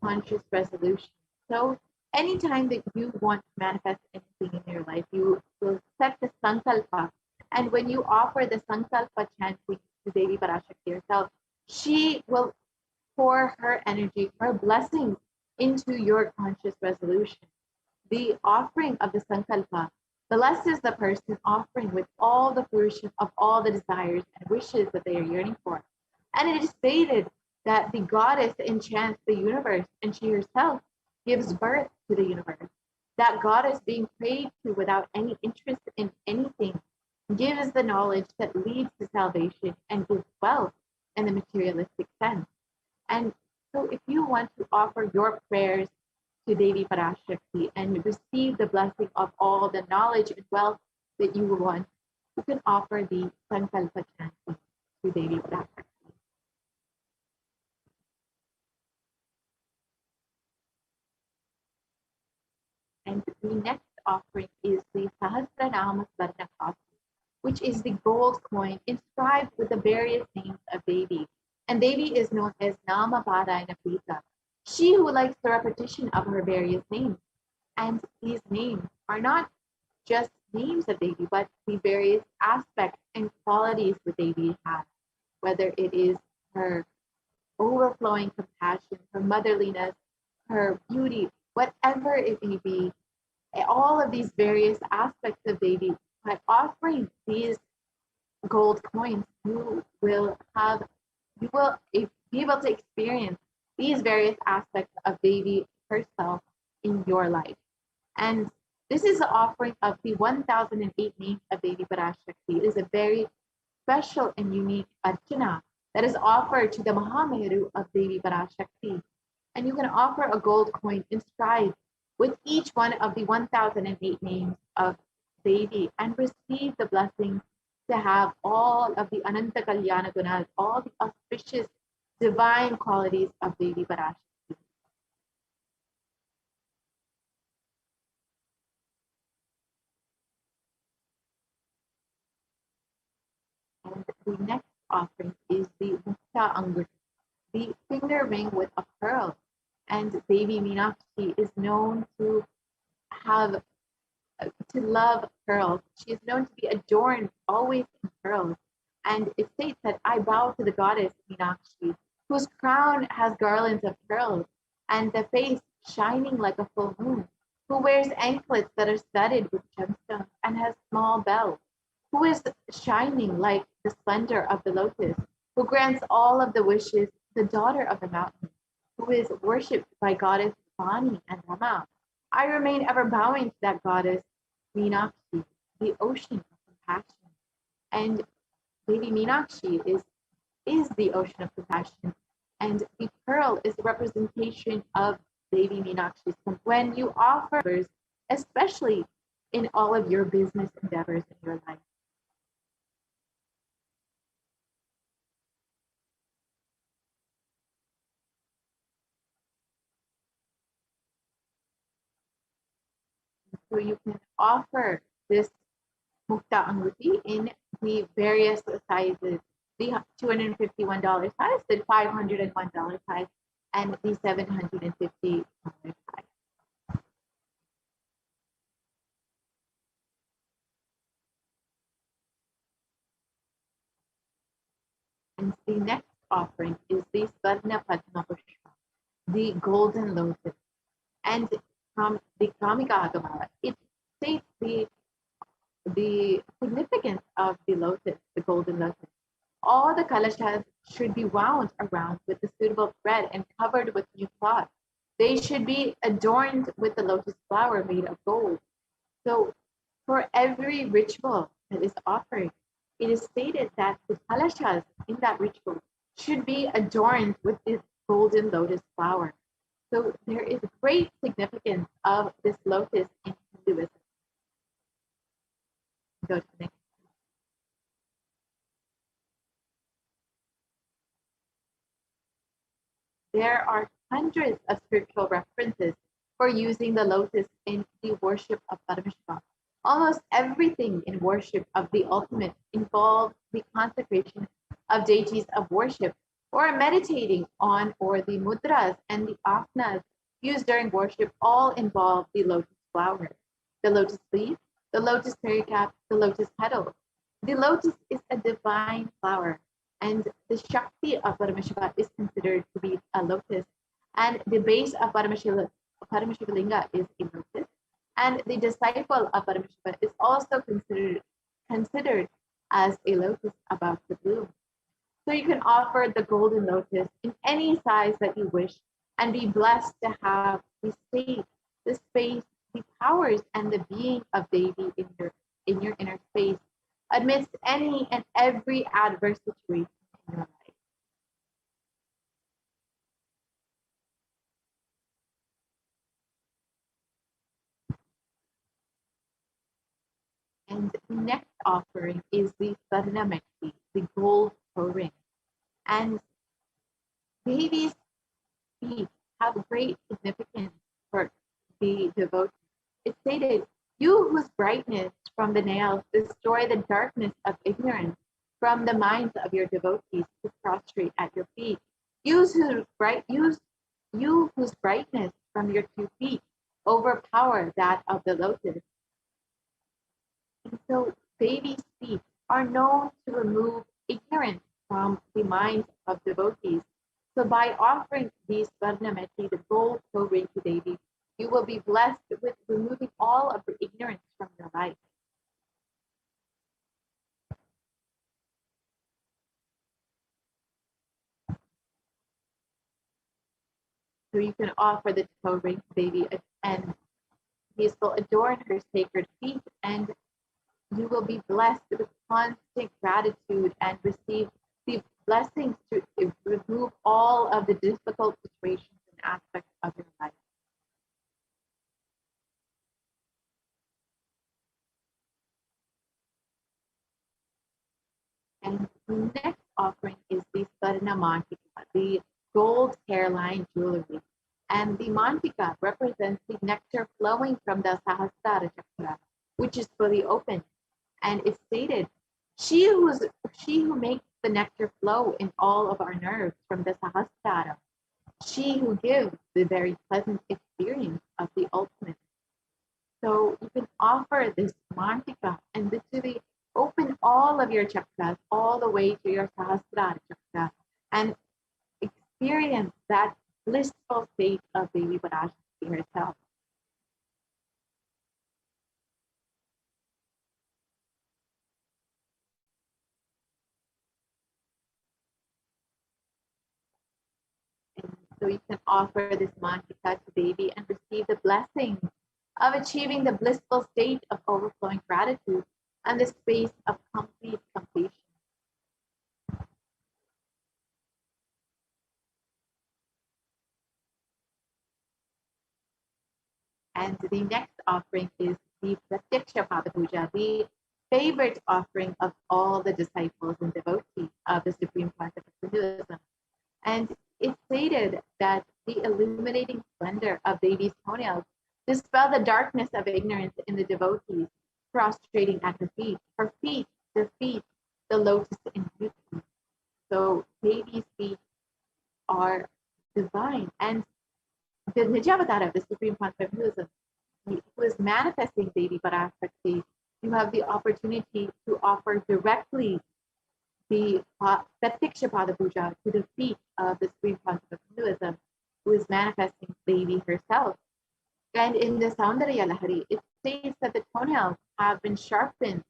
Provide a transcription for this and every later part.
conscious resolution. So anytime that you want to manifest anything in your life, you will set the sankalpa. And when you offer the sankalpa chanting to Devi Parashakti herself, she will pour her energy, her blessings into your conscious resolution. The offering of the sankalpa blesses the person offering with all the fruition of all the desires and wishes that they are yearning for. And it is stated that the goddess enchants the universe and she herself gives birth to the universe. That goddess being prayed to without any interest in anything gives the knowledge that leads to salvation and gives wealth in the materialistic sense. And so if you want to offer your prayers to Devi Parashakti and receive the blessing of all the knowledge and wealth that you want, you can offer the Sankalpa chanting to Devi Parashakti. And the next offering is the Sahasranama Swarna Coffee, which is the gold coin inscribed with the various names of Devi. And Devi is known as Nama Parayana Prita, she who likes the repetition of her various names. And these names are not just names of Devi, but the various aspects and qualities that Devi has, whether it is her overflowing compassion, her motherliness, her beauty, whatever it may be, all of these various aspects of Devi, by offering these gold coins, you will be able to experience these various aspects of Devi herself in your life. And this is the offering of the 1008 names of Devi Parashakti. It is a very special and unique archana that is offered to the Mahameru of Devi Parashakti. And you can offer a gold coin inscribed with each one of the 1008 names of Devi and receive the blessing to have all of the Ananta Kalyana Gunas, all the auspicious divine qualities of Devi Parashakti. And the next offering is the Mukta Anguti, the finger ring with a pearl. And Devi Meenakshi is known to have to love pearls. She is known to be adorned always in pearls. And it states that I bow to the goddess Meenakshi, whose crown has garlands of pearls, and the face shining like a full moon, who wears anklets that are studded with gemstones and has small bells, who is shining like the splendor of the lotus, who grants all of the wishes, the daughter of the mountain, who is worshipped by goddess Vani and Rama. I remain ever bowing to that goddess Meenakshi, the ocean of compassion. And Devi Meenakshi is the ocean of compassion. And the pearl is a representation of Devi Meenakshi's. When you offer, especially in all of your business endeavors in your life. So you can offer this Mukta Anguti in the various sizes, the $251 size, the $501 size, and the $750 size. And the next offering is the Swarna Padma Pushpa, the golden lotus. And from the Kamika Agama, it states the significance of the lotus, the golden lotus. All the kalashas should be wound around with the suitable thread and covered with new cloth. They should be adorned with the lotus flower made of gold. So for every ritual that is offered, it is stated that the kalashas in that ritual should be adorned with this golden lotus flower. So there is great significance of this lotus in Hinduism. Go to the next. There are hundreds of scriptural references for using the lotus in the worship of Paramashivoham. Almost everything in worship of the ultimate involves the consecration of deities of worship or meditating on, or the mudras and the asanas used during worship all involve the lotus flower, the lotus leaf, the lotus pericarp, the lotus petal. The lotus is a divine flower, and the Shakti of Paramashiva is considered to be a lotus, and the base of Paramashiva Linga is a lotus, and the disciple of Paramashiva is also considered as a lotus about to bloom. So you can offer the golden lotus in any size that you wish and be blessed to have the state, the space, the powers, and the being of Devi in your inner space amidst any and every adverse situation in your life. And the next offering is the Sarnamekti, the gold toe ring. And Devi's feet have great significance for the devotee. It stated, "You whose brightness from the nails destroy the darkness of ignorance from the minds of your devotees who prostrate at your feet. You whose brightness from your 2 feet overpower that of the lotus." And so baby's feet are known to remove ignorance from the minds of devotees. So by offering these Varnameti, the gold toe ring to Devi, you will be blessed with removing all of the ignorance from your life. So you can offer the toe ring to Devi, and these will adorn her sacred feet, and you will be blessed with constant gratitude and receive the blessings to remove all of the difficult situations and aspects of your life. And the next offering is the Sarna Mantika, the gold hairline jewelry. And the Mantika represents the nectar flowing from the Sahasrara Chakra, which is fully open. And it's stated, she who makes the nectar flow in all of our nerves from the Sahasrara, she who gives the very pleasant experience of the ultimate. So you can offer this mantika and literally open all of your chakras all the way to your Sahasrara chakra and experience that blissful state of Devi Parashakti herself. And so you can offer this mantika to Devi and receive the blessing of achieving the blissful state of overflowing gratitude and the space of complete completion. And the next offering is the Pratyaksha Pada Puja, the favorite offering of all the disciples and devotees of the Supreme Concept of Hinduism. And it's stated that the illuminating splendor of Devi's toenails dispel the darkness of ignorance in the devotees prostrating at her feet. Her feet, the lotus in beauty. So Devi's feet are divine. And the Nijavatar of the Supreme Concept of Hinduism, who is manifesting Devi Parashakti, you have the opportunity to offer directly the Pratyaksha Pada Puja to the feet of the Supreme Concept of Hinduism, who is manifesting Devi herself. And in the Saundarya Lahari, it states that the toenails have been sharpened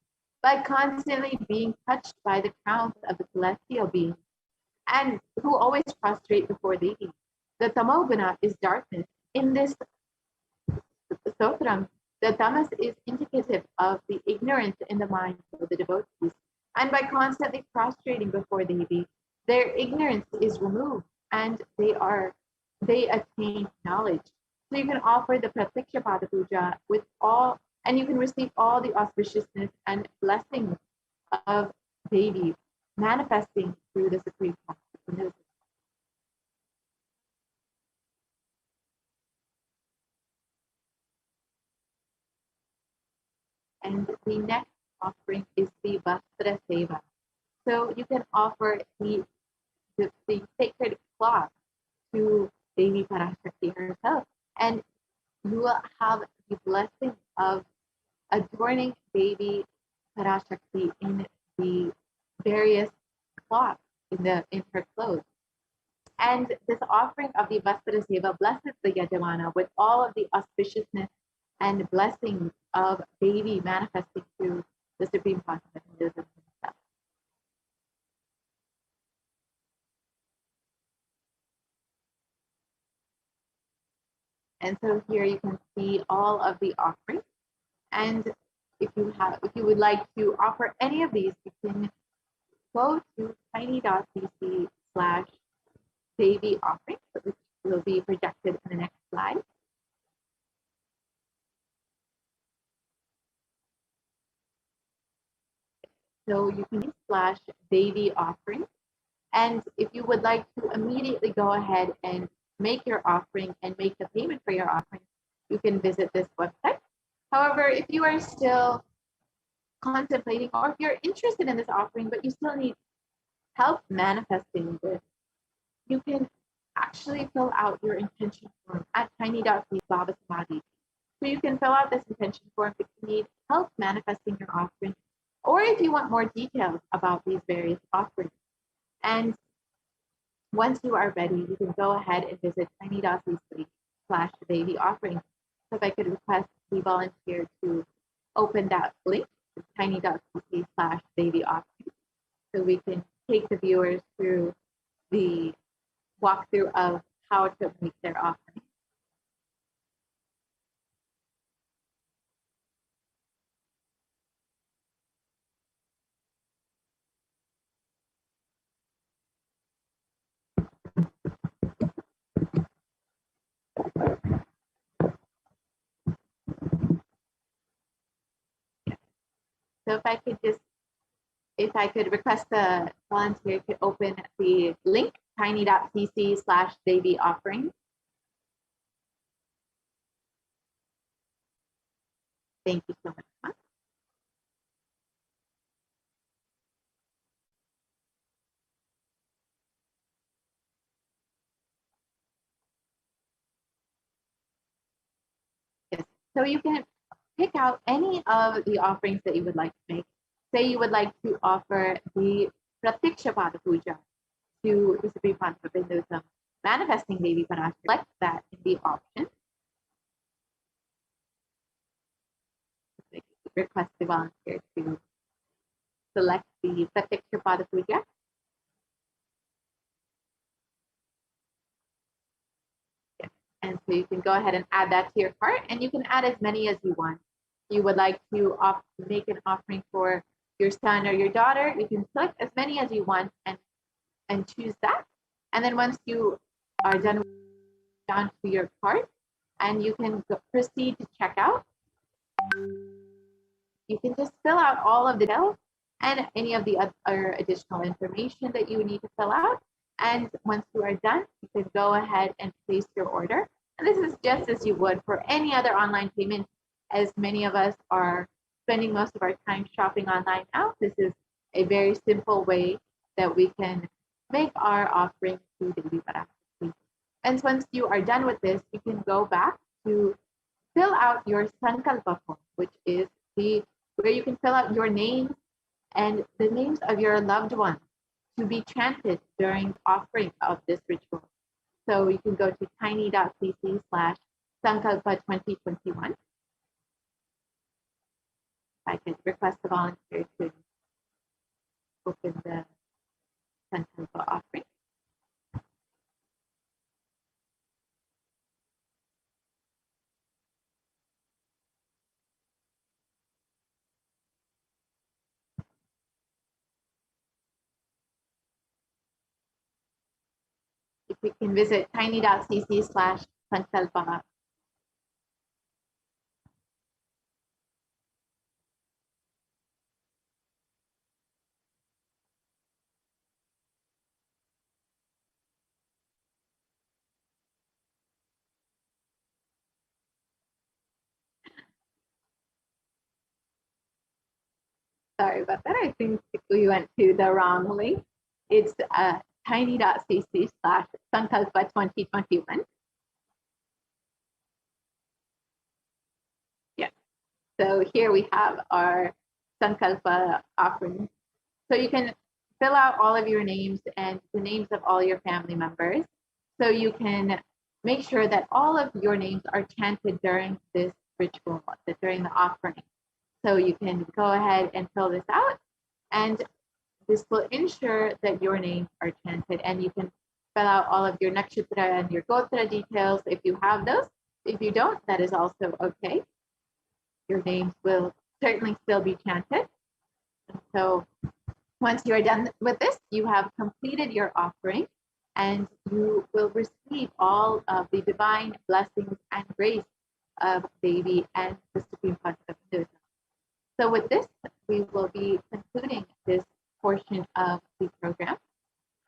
by constantly being touched by the crowns of the celestial beings, and who always prostrate before Devi. The Tamoguna is darkness. In this Stotram, the tamas is indicative of the ignorance in the minds of the devotees. And by constantly prostrating before Devi, their ignorance is removed and they attain knowledge. So you can offer the Pratyaksha Pada Puja with all, and you can receive all the auspiciousness and blessings of Devi manifesting through the Supreme Consciousness. And the next offering is the Vastra Seva. So you can offer the the sacred cloth to Devi Parashakti herself. And you will have the blessing of adorning Devi Parashakti in the various cloths in her clothes. And this offering of the Vastra Seva blesses the Yajamana with all of the auspiciousness and blessings of Devi manifesting through the Supreme Consummate Hinduism himself. And so here you can see all of the offerings. And if you would like to offer any of these, you can go to tiny.cc/Devi offering, which will be projected in the next slide. So you can /Devi offering. And if you would like to immediately go ahead and make your offering and make the payment for your offering, you can visit this website. However, if you are still contemplating, or if you're interested in this offering, but you still need help manifesting this, you can actually fill out your intention form at tiny.cc/Baba-Samadhi. So you can fill out this intention form if you need help manifesting your offering, or if you want more details about these various offerings. And once you are ready, you can go ahead and visit tiny.cc/Devi offering. So if I could request the volunteer to open that link, tiny.cc/Devi offering, so we can take the viewers through the walkthrough of how to make their offering. So if I could request a volunteer to open the link, tiny.cc/Devi offering. Thank you so much. Yes. So you can pick out any of the offerings that you would like to make. Say you would like to offer the Pratyakshapada Puja to the Supreme Concept of Hinduism, manifesting Devi Parashakti. Select that in the option. Request the volunteer to select the Pratyakshapada Puja. And so you can go ahead and add that to your cart, and you can add as many as you want. You would like to make an offering for your son or your daughter, you can select as many as you want and choose that. And then once you are done, down to your cart, and you can proceed to check out. You can just fill out all of the details and any of the other additional information that you need to fill out. And once you are done, you can go ahead and place your order. And this is just as you would for any other online payment, as many of us are spending most of our time shopping online now. This is a very simple way that we can make our offering to Devi Parashakti. And once you are done with this, you can go back to fill out your Sankalpa form, which is where you can fill out your name and the names of your loved ones to be chanted during offering of this ritual. So you can go to tiny.cc/Sankalpa2021. I can request the volunteer to open the Sankalpa offering. If you can visit tiny.cc/Sankalpa. Sorry about that. I think we went to the wrong link. It's tiny.cc/sankalpa2021. Yeah. So here we have our Sankalpa offering. So you can fill out all of your names and the names of all your family members. So you can make sure that all of your names are chanted during this ritual, during the offering. So you can go ahead and fill this out, and this will ensure that your names are chanted, and you can fill out all of your nakshatra and your gotra details if you have those. If you don't, that is also okay. Your names will certainly still be chanted. So once you are done with this, you have completed your offering, and you will receive all of the divine blessings and grace of Devi and the Supreme Concept of Hinduism. So with this, we will be concluding this portion of the program,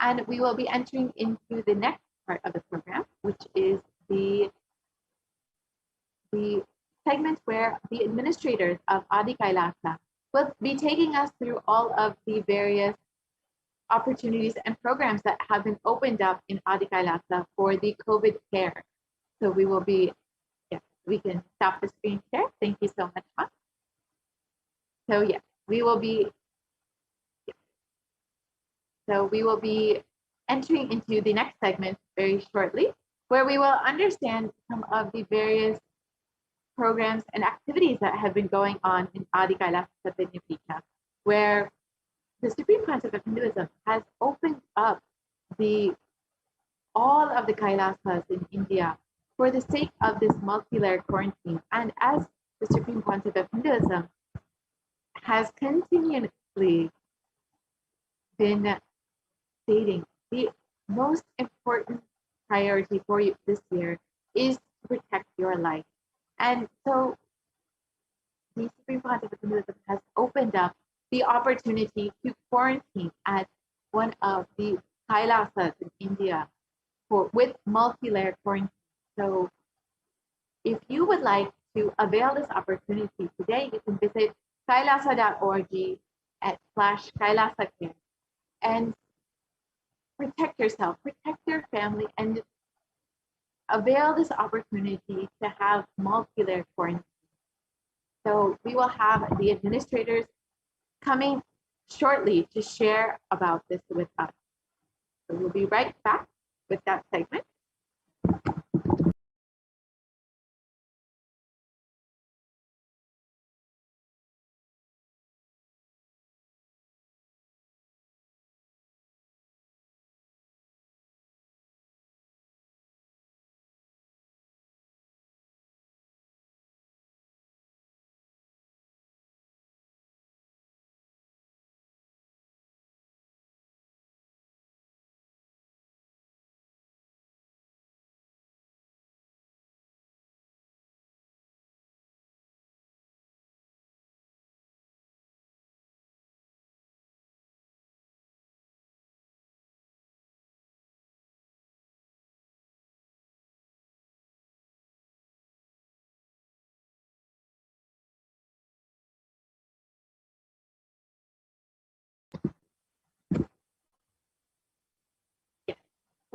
and we will be entering into the next part of the program, which is the segment where the administrators of Adi Kailasa will be taking us through all of the various opportunities and programs that have been opened up in Adi Kailasa for the COVID care. So we will be, yes, we can stop the screen share. Thank you so much, Ma. So yes, we will be, entering into the next segment very shortly, where we will understand some of the various programs and activities that have been going on in Adi Kailasa Satyanyapita, where the Supreme Concept of Hinduism has opened up all of the Kailasas in India for the sake of this multi-layer quarantine. And as the Supreme Concept of Hinduism has continuously been stating, the most important priority for you this year is to protect your life. And so the Supreme Concept of Hinduism has opened up the opportunity to quarantine at one of the Kailasas in India with multi-layer quarantine. So if you would like to avail this opportunity today, you can visit kailasa.org/kailasacare and protect yourself, protect your family, and avail this opportunity to have multi-layer quarantine. So we will have the administrators coming shortly to share about this with us. So we'll be right back with that segment.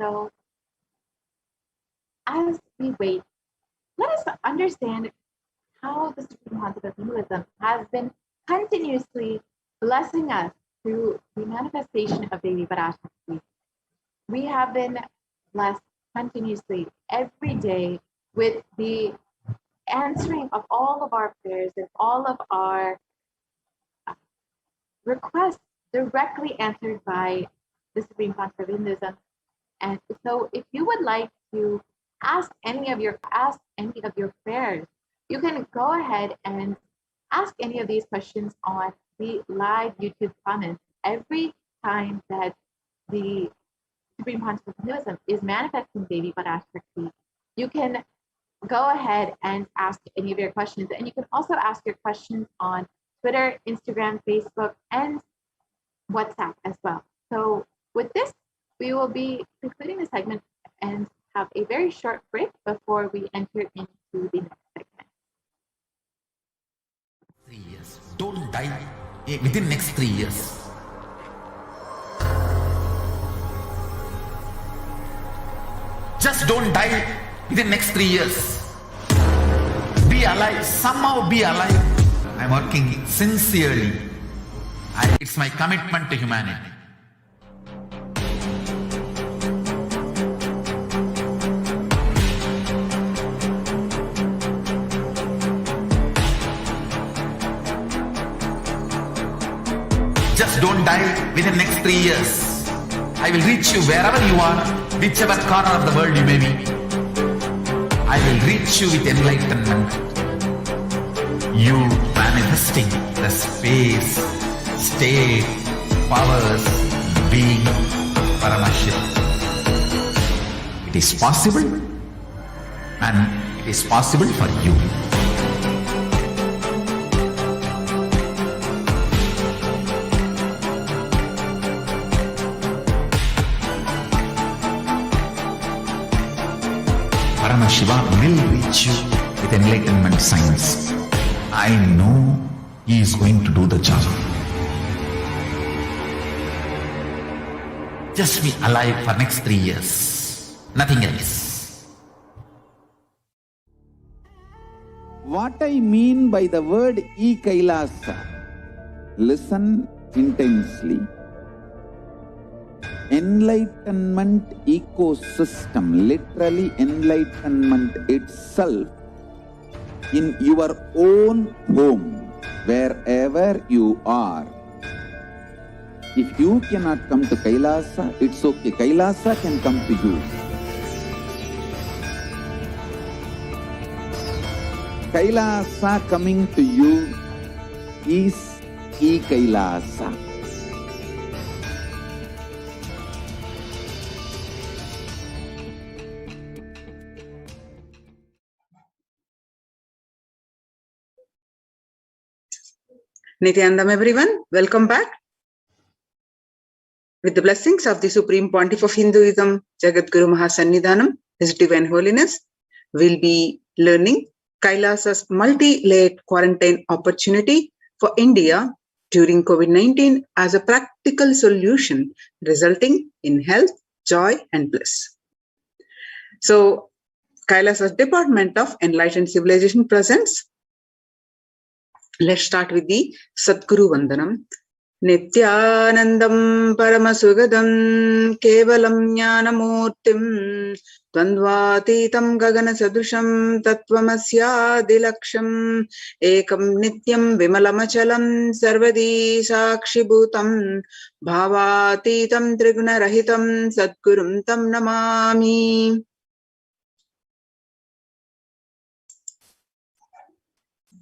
So as we wait, let us understand how the Supreme Concept of Hinduism has been continuously blessing us through the manifestation of Devi Parashakti. We have been blessed continuously every day with the answering of all of our prayers and all of our requests directly answered by the Supreme Concept of Hinduism. And so if you would like to ask any of your prayers, you can go ahead and ask any of these questions on the live YouTube comments every time that the Supreme Concept of Hinduism is manifesting Devi Parashakti. You can go ahead and ask any of your questions, and you can also ask your questions on Twitter, Instagram, Facebook, and WhatsApp as well. So with this, we will be concluding the segment and have a very short break before we enter into the next segment. 3 years. Don't die within next 3 years. Just don't die within next 3 years. Be alive. Somehow be alive. I'm working sincerely. It's my commitment to humanity. Just don't die within next 3 years. I will reach you wherever you are, whichever corner of the world you may be. I will reach you with enlightenment. You manifesting the space, state, powers, being Paramashivoham. It is possible, and it is possible for you. Paramashivoham will reach you with enlightenment science. I know he is going to do the job. Just be alive for next 3 years. Nothing else. What I mean by the word e-Kailasa, listen intensely. Enlightenment ecosystem, literally enlightenment itself, in your own home, wherever you are. If you cannot come to Kailasa, it's okay. Kailasa can come to you. Kailasa coming to you is e-Kailasa. Nithyanandam everyone, welcome back. With the blessings of the Supreme Pontiff of Hinduism, Jagadguru Mahasannidhanam, His Divine Holiness, we'll be learning Kailasa's multi-layered quarantine opportunity for India during COVID-19 as a practical solution resulting in health, joy and bliss. So, Kailasa's Department of Enlightened Civilization presents. Let's start with the Sadguru Vandanam. Nithyanandam Paramashivoham Kevalam Jnanamurtim Dvandvatitam Gagana Sadrusham Tattvamasya-dilaksham Ekam Nityam Vimalamachalam Sarvadi Sakshibhutam Bhavatitam Triguna-rahitam Sadgurum Tam Namami.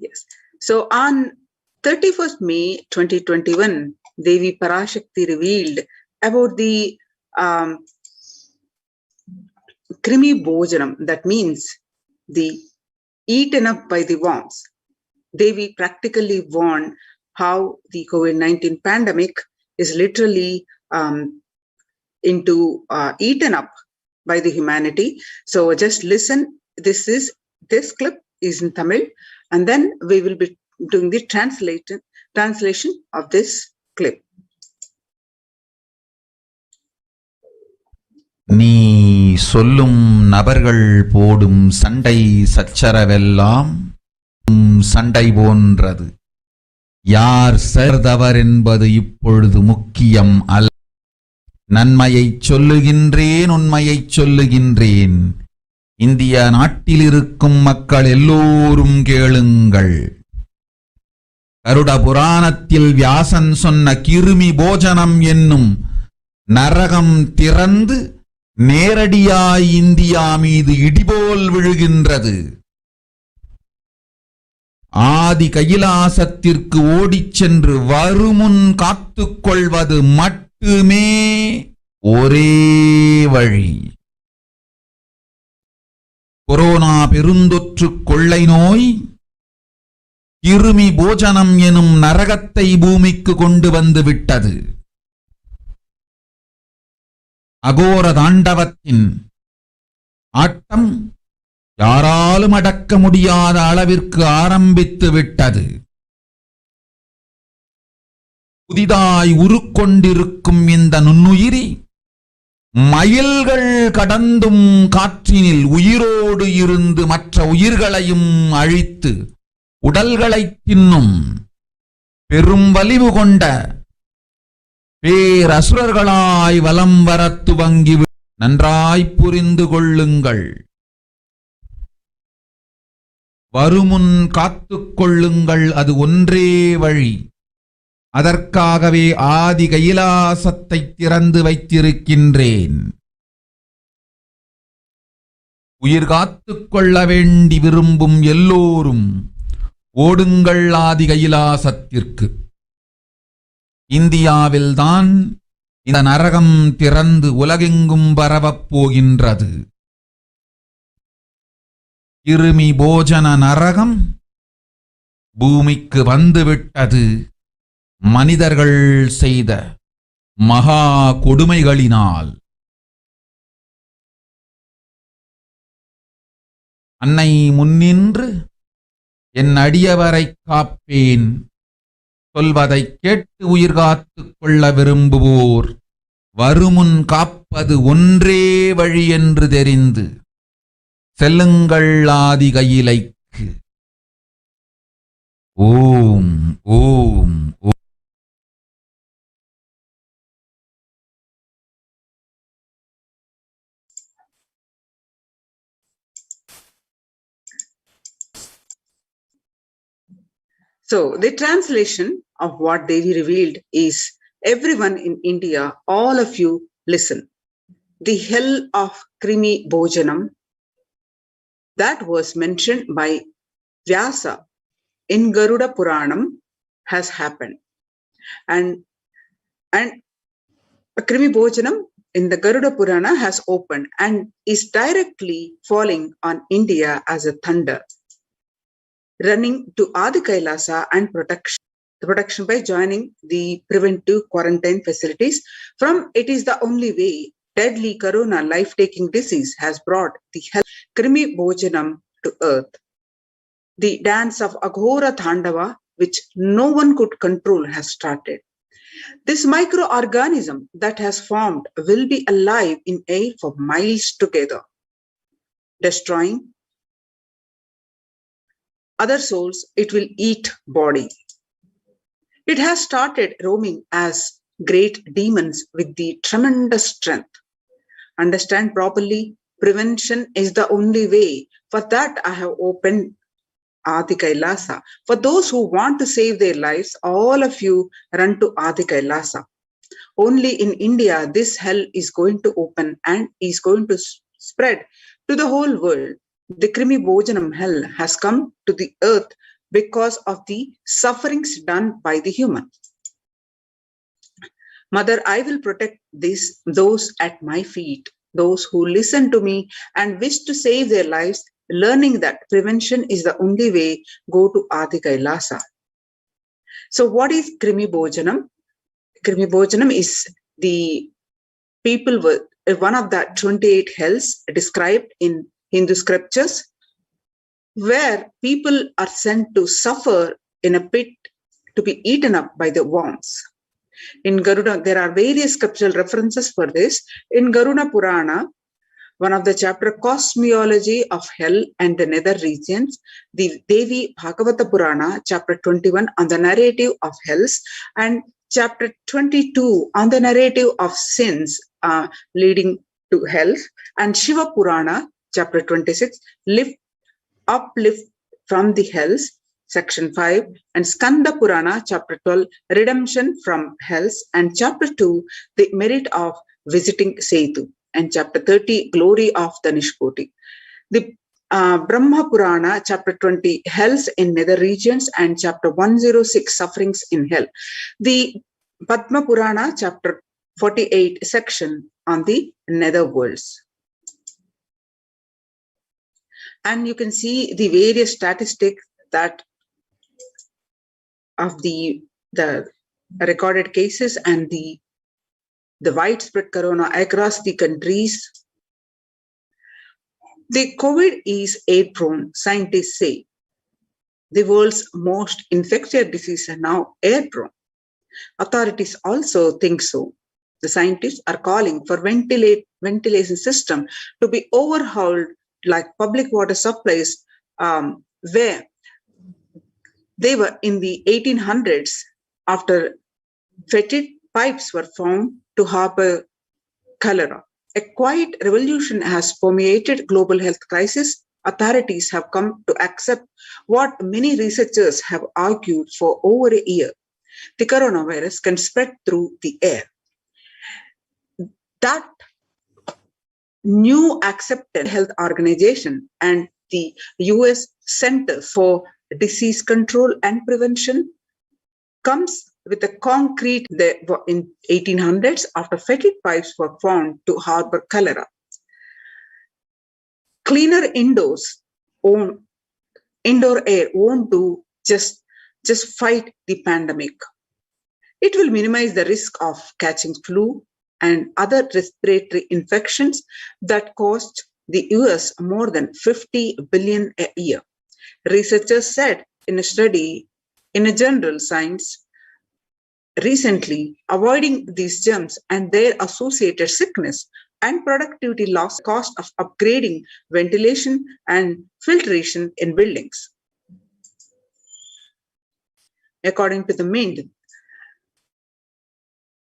Yes. So on 31st May 2021, Devi Parashakti revealed about the Krimi Bhojanam, that means the eaten up by the worms. Devi practically warned how the COVID-19 pandemic is literally eaten up by the humanity. So just listen, this clip is in Tamil, and then we will be doing the translation of this clip. நீ சொல்லும் நபர்கள் போடும் சண்டை சச்சரவெல்லாம் சண்டை போன்றது. யார் சேர்ந்தவர் என்பது இப்பொழுது முக்கியம் அல்ல. நன்மையைச் சொல்லுகின்றேன், உண்மையைச் சொல்லுகின்றேன். இந்திய நாட்டில் இருக்கும் மக்கள் எல்லோரும் கேளுங்கள். கருட புராணத்தில் வியாசன் சொன்ன கிருமி போஜனம் என்னும் நரகம் திறந்து நேரடியாய் இந்தியா மீது இடிபோல் விழுகின்றது. ஆதி கைலாசத்திற்கு ஓடிச் சென்று வருமுன் காத்துக்கொள்வது மட்டுமே ஒரே வழி. கொரோனா பெருந்தொற்று கொள்ளை நோய் கிருமி போஜனம் எனும் நரகத்தை பூமிக்கு கொண்டு வந்து விட்டது. அகோர தாண்டவத்தின் ஆட்டம் யாராலும் அடக்க முடியாத அளவிற்கு ஆரம்பித்து விட்டது. புதிதாய் உருக்கொண்டிருக்கும் இந்த நுண்ணுயிரி மயில்கள் கடந்தும் காற்றினில் உயிரோடு இருந்து மற்ற உயிர்களையும் அழித்து உடல்களைத் தின்னும் பெரும் வலிவு கொண்ட பேரசுரர்களாய் வலம் வரத் துவங்கி நன்றாய் புரிந்து கொள்ளுங்கள். வருமுன் காத்துக் கொள்ளுங்கள், அது ஒன்றே வழி. அதற்காகவே ஆதி கைலாசத்தை திறந்து வைத்திருக்கின்றேன். உயிர் காத்துக் கொள்ள வேண்டி விரும்பும் எல்லோரும் ஓடுங்கள் ஆதி கைலாசத்திற்கு. இந்தியாவில்தான் இந்த நரகம் திறந்து உலகெங்கும் பரவப் போகின்றது. கிருமி போஜன நரகம் பூமிக்கு வந்துவிட்டது. மனிதர்கள் செய்த மகா கொடுமைகளினால். அன்னை முன்னின்று என் அடியவரை காப்பேன் சொல்வதைக் கேட்டு உயிர் காத்துக் கொள்ள விரும்புவோர் வருமுன் காப்பது ஒன்றே வழி என்று தெரிந்து செல்லுங்கள் ஆதி கையிலைக்கு. ஓம் ஓம் ஓம். So the translation of what Devi revealed is, everyone in India, all of you listen. The hell of Krimi Bhojanam that was mentioned by Vyasa in Garuda Puranam has happened. And Krimi Bhojanam in the Garuda Purana has opened and is directly falling on India as a thunder, running to Adi Kailasa and protection by joining the preventive quarantine facilities. From it is the only way deadly corona life-taking disease has brought the hell Krimi Bhojanam to earth. The dance of Aghora Thandava, which no one could control, has started. This microorganism that has formed will be alive in air for miles together, destroying other souls. It will eat body. It has started roaming as great demons with the tremendous strength. Understand properly, prevention is the only way. For that I have opened Adi Kailasa. For those who want to save their lives, all of you run to Adi Kailasa. Only in India this hell is going to open and is going to spread to the whole world. The Krimi Bhojanam hell has come to the earth because of the sufferings done by the human. Mother, I will protect those at my feet, those who listen to me and wish to save their lives, learning that prevention is the only way. Go to Adi Kailasa. So what is Krimi Bhojanam? Krimi Bhojanam is the people with one of the 28 hells described in Hindu scriptures, where people are sent to suffer in a pit to be eaten up by the worms. In Garuda, there are various scriptural references for this. In Garuda Purana, one of the chapter Cosmology of Hell and the Nether Regions, the Devi Bhagavata Purana, chapter 21 on the narrative of hells, and chapter 22 on the narrative of sins leading to hell, and Shiva Purana, chapter 26, uplift from the hells, section 5, and Skanda Purana, chapter 12, redemption from hells, and chapter 2, the merit of visiting Setu, and chapter 30, glory of the Nishkoti. The Brahma Purana, chapter 20, hells in nether regions, and chapter 106, sufferings in hell. The Padma Purana, chapter 48, section on the nether worlds. And you can see the various statistics that of the recorded cases and the widespread corona across the countries. The COVID is air-prone, scientists say. The world's most infectious disease are now air-prone. Authorities also think so. the scientists are calling for ventilation system to be overhauled, like public water supplies, where they were in the 1800s after fetid pipes were found to harbor cholera. A quiet revolution has permeated global health crisis. Authorities have come to accept what many researchers have argued for over a year. The coronavirus can spread through the air. That new accepted health organization and the US Center for Disease Control and Prevention comes with a concrete in 1800s after fetid pipes were found to harbor cholera. Cleaner indoor air won't do just fight the pandemic. It will minimize the risk of catching flu and other respiratory infections that cost the US more than $50 billion a year. Researchers said in a study in a journal Science recently, avoiding these germs and their associated sickness and productivity loss cost of upgrading ventilation and filtration in buildings. According to the Mint,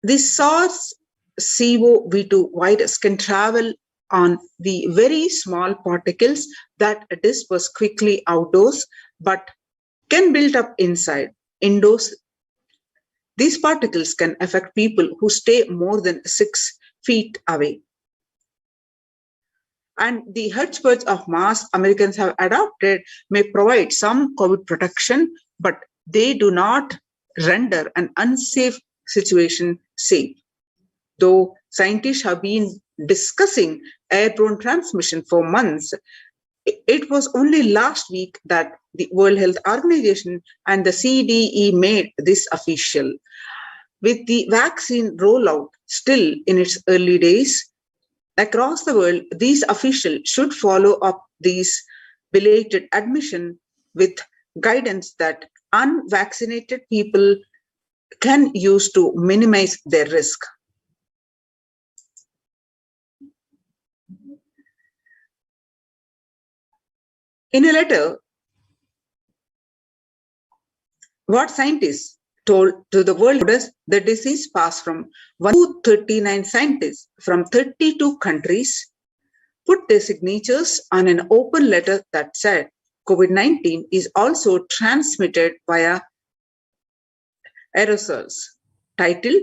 the SARS-CoV-2 virus can travel on the very small particles that disperse quickly outdoors but can build up indoors. These particles can affect people who stay more than 6 feet away. And the hodgepodge of masks Americans have adopted may provide some COVID protection, but they do not render an unsafe situation safe. Though scientists have been discussing airborne transmission for months, it was only last week that the World Health Organization and the CDE made this official. With the vaccine rollout still in its early days, across the world, these officials should follow up these belated admission with guidance that unvaccinated people can use to minimize their risk. In a letter, what scientists told to the world is the disease passed from 139 scientists from 32 countries put their signatures on an open letter that said COVID-19 is also transmitted via aerosols. Title: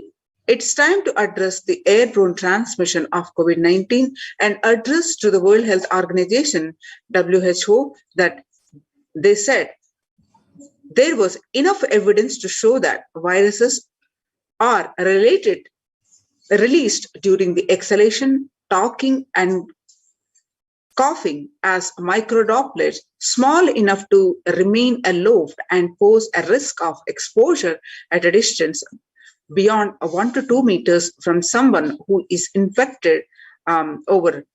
It's time to address the airborne transmission of COVID-19 and address to the World Health Organization, WHO, that they said there was enough evidence to show that viruses are released during the exhalation, talking, and coughing as microdroplets small enough to remain aloft and pose a risk of exposure at a distance beyond 1 to 2 meters from someone who is infected over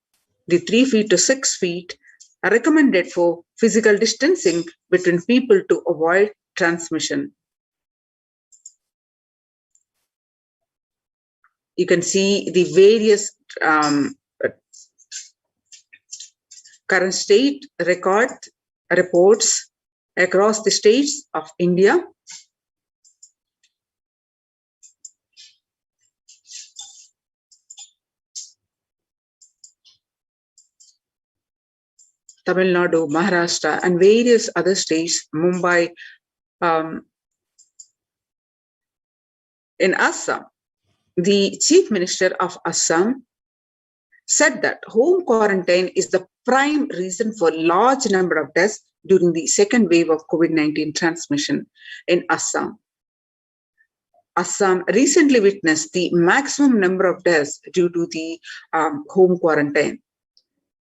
the 3 feet to 6 feet are recommended for physical distancing between people to avoid transmission. You can see the various current state reports across the states of India. Tamil Nadu, Maharashtra, and various other states, Mumbai. In Assam, the Chief Minister of Assam said that home quarantine is the prime reason for large number of deaths during the second wave of COVID-19 transmission in Assam. Assam recently witnessed the maximum number of deaths due to the home quarantine.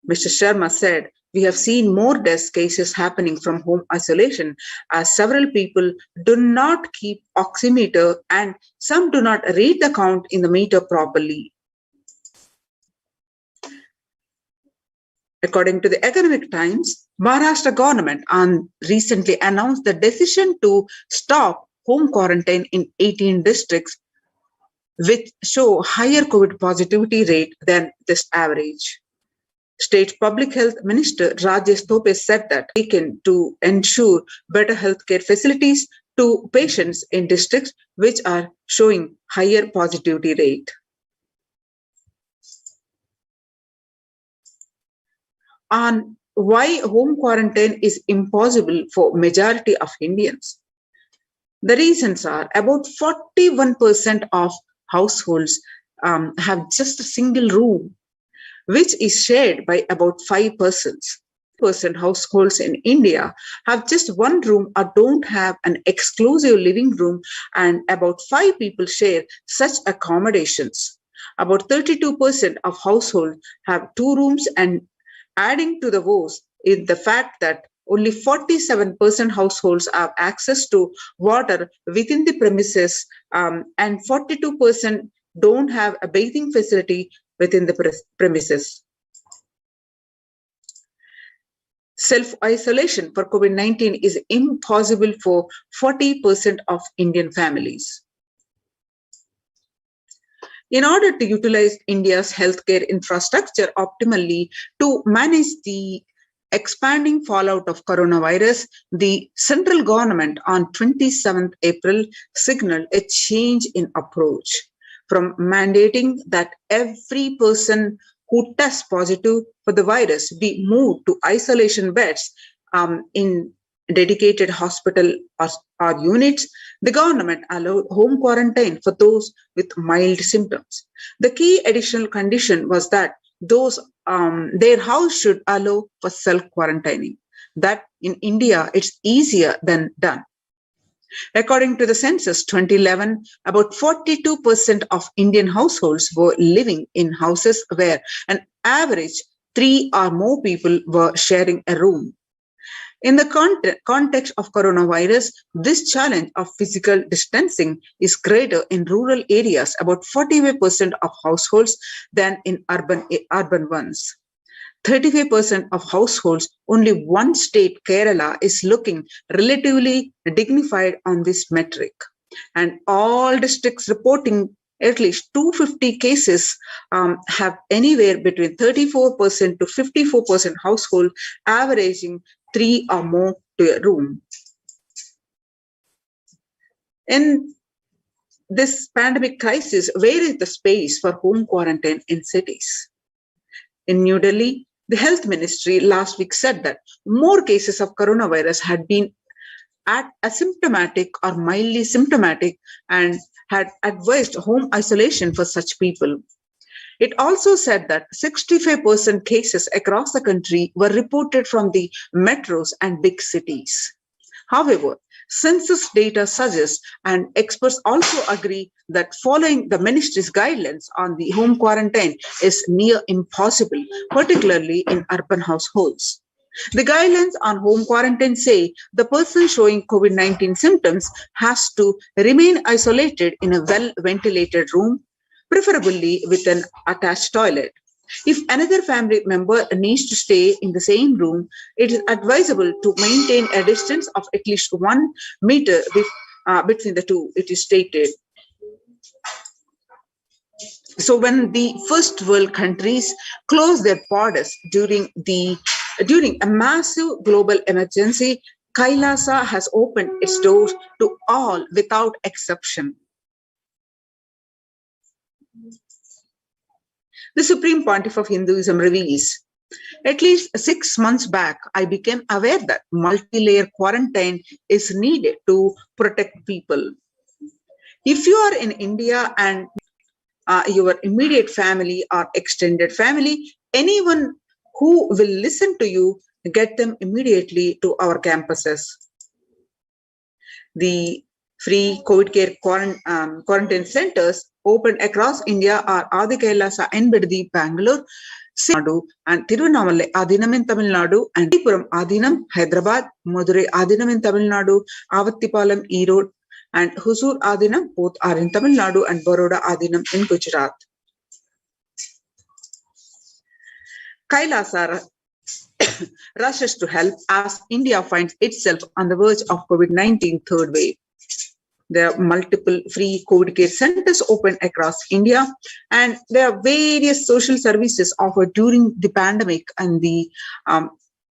Mr. Sharma said, "We have seen more death cases happening from home isolation as several people do not keep oximeter and some do not read the count in the meter properly." According to the Economic Times, Maharashtra government recently announced the decision to stop home quarantine in 18 districts which show higher COVID positivity rate than this average. State Public Health Minister Rajesh Tope said that taken to ensure better healthcare facilities to patients in districts which are showing higher positivity rate. On why home quarantine is impossible for majority of Indians. The reasons are about 41% of households have just a single room, which is shared by about 5 persons. Households in India have just one room or don't have an exclusive living room, and about 5 people share such accommodations. About 32% of households have 2 rooms, and adding to the woes is the fact that only 47% households have access to water within the premises, and 42% don't have a bathing facility within the premises. Self-isolation for COVID-19 is impossible for 40% of Indian families. In order to utilize India's healthcare infrastructure optimally to manage the expanding fallout of coronavirus, the central government on 27th April signaled a change in approach from mandating that every person who tests positive for the virus be moved to isolation beds in dedicated hospital or units. The government allowed home quarantine for those with mild symptoms. The key additional condition was that those their house should allow for self-quarantining. That in India, it's easier than done. According to the census 2011, about 42% of Indian households were living in houses where an average 3 or more people were sharing a room. In the context of coronavirus, this challenge of physical distancing is greater in rural areas, about 45% of households, than in urban ones. 35% of households, only one state, Kerala, is looking relatively dignified on this metric. And all districts reporting at least 250 cases have anywhere between 34% to 54% household, averaging 3 or more to a room. In this pandemic crisis, where is the space for home quarantine in cities? In New Delhi, the health ministry last week said that more cases of coronavirus had been asymptomatic or mildly symptomatic and had advised home isolation for such people. It also said that 65% cases across the country were reported from the metros and big cities. However, census data suggests, and experts also agree, that following the ministry's guidelines on the home quarantine is near impossible, particularly in urban households. The guidelines on home quarantine say the person showing COVID-19 symptoms has to remain isolated in a well-ventilated room, preferably with an attached toilet. If another family member needs to stay in the same room, it is advisable to maintain a distance of at least 1 meter between the two, it is stated. So when the first world countries closed their borders during a massive global emergency, Kailasa has opened its doors to all without exception. The Supreme Pontiff of Hinduism reveals, at least 6 months back, I became aware that multi-layer quarantine is needed to protect people. If you are in India and your immediate family or extended family, anyone who will listen to you, get them immediately to our campuses. The free COVID care quarantine centers open across India are Adi Kailasa in Bidadi, Bangalore, and Tirunavalle Adinam in Tamil Nadu, and Tripuram Adinam, Hyderabad, Madurai Adinam in Tamil Nadu, Avattipalam, Erode, and Husur Adinam, both are in Tamil Nadu, and Baroda Adinam in Gujarat. Kailasa rushes to help as India finds itself on the verge of COVID-19 third wave. There are multiple free COVID care centers open across India, and there are various social services offered during the pandemic and the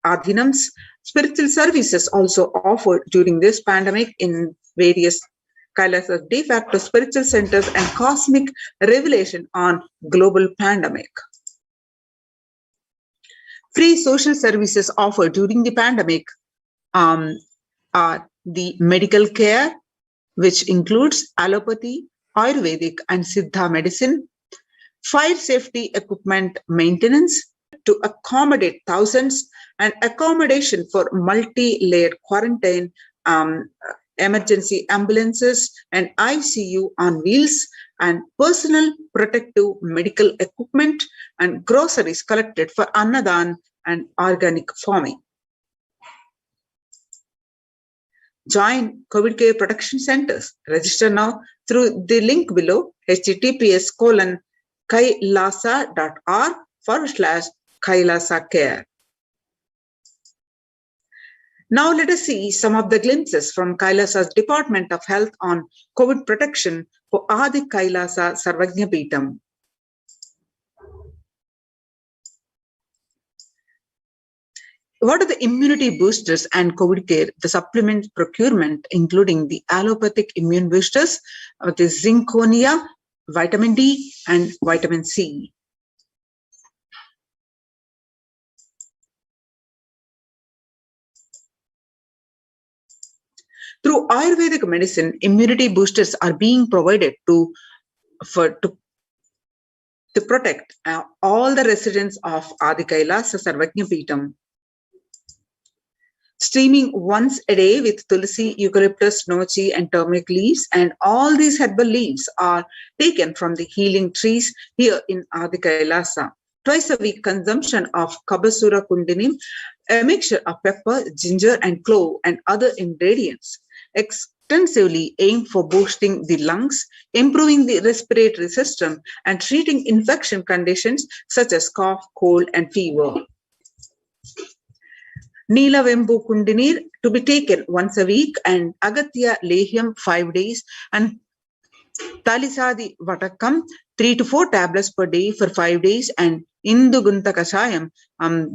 adhinams. Spiritual services also offered during this pandemic in various Kailasa de facto spiritual centers and cosmic revelation on global pandemic. Free social services offered during the pandemic are the medical care, which includes allopathy, Ayurvedic and Siddha medicine, fire safety equipment maintenance to accommodate thousands, and accommodation for multi-layered quarantine, emergency ambulances and ICU on wheels, and personal protective medical equipment and groceries collected for Annadan and organic farming. Join COVID care protection centers. Register now through the link below, https://kailasa.org/Kailasa care. Now let us see some of the glimpses from Kailasa's Department of Health on COVID protection for Adi Kailasa Sarvajna Peetham. What are the immunity boosters and COVID care? The supplement procurement, including the allopathic immune boosters, the zinconia, vitamin D, and vitamin C. Through Ayurvedic medicine, immunity boosters are being provided to protect all the residents of Adi Kailasa Sarvajna Peetham. Steaming once a day with tulsi, eucalyptus, nochi, and turmeric leaves, and all these herbal leaves are taken from the healing trees here in Adi Kailasa. Twice a week consumption of Kabasura Kundinim, a mixture of pepper, ginger, and clove, and other ingredients, extensively aimed for boosting the lungs, improving the respiratory system, and treating infection conditions such as cough, cold, and fever. Neela Vembu Kundinir to be taken once a week, and Agatya Lehyam 5 days, and Talisadi Vatakam 3 to 4 tablets per day for 5 days, and Indugunta Kashayam,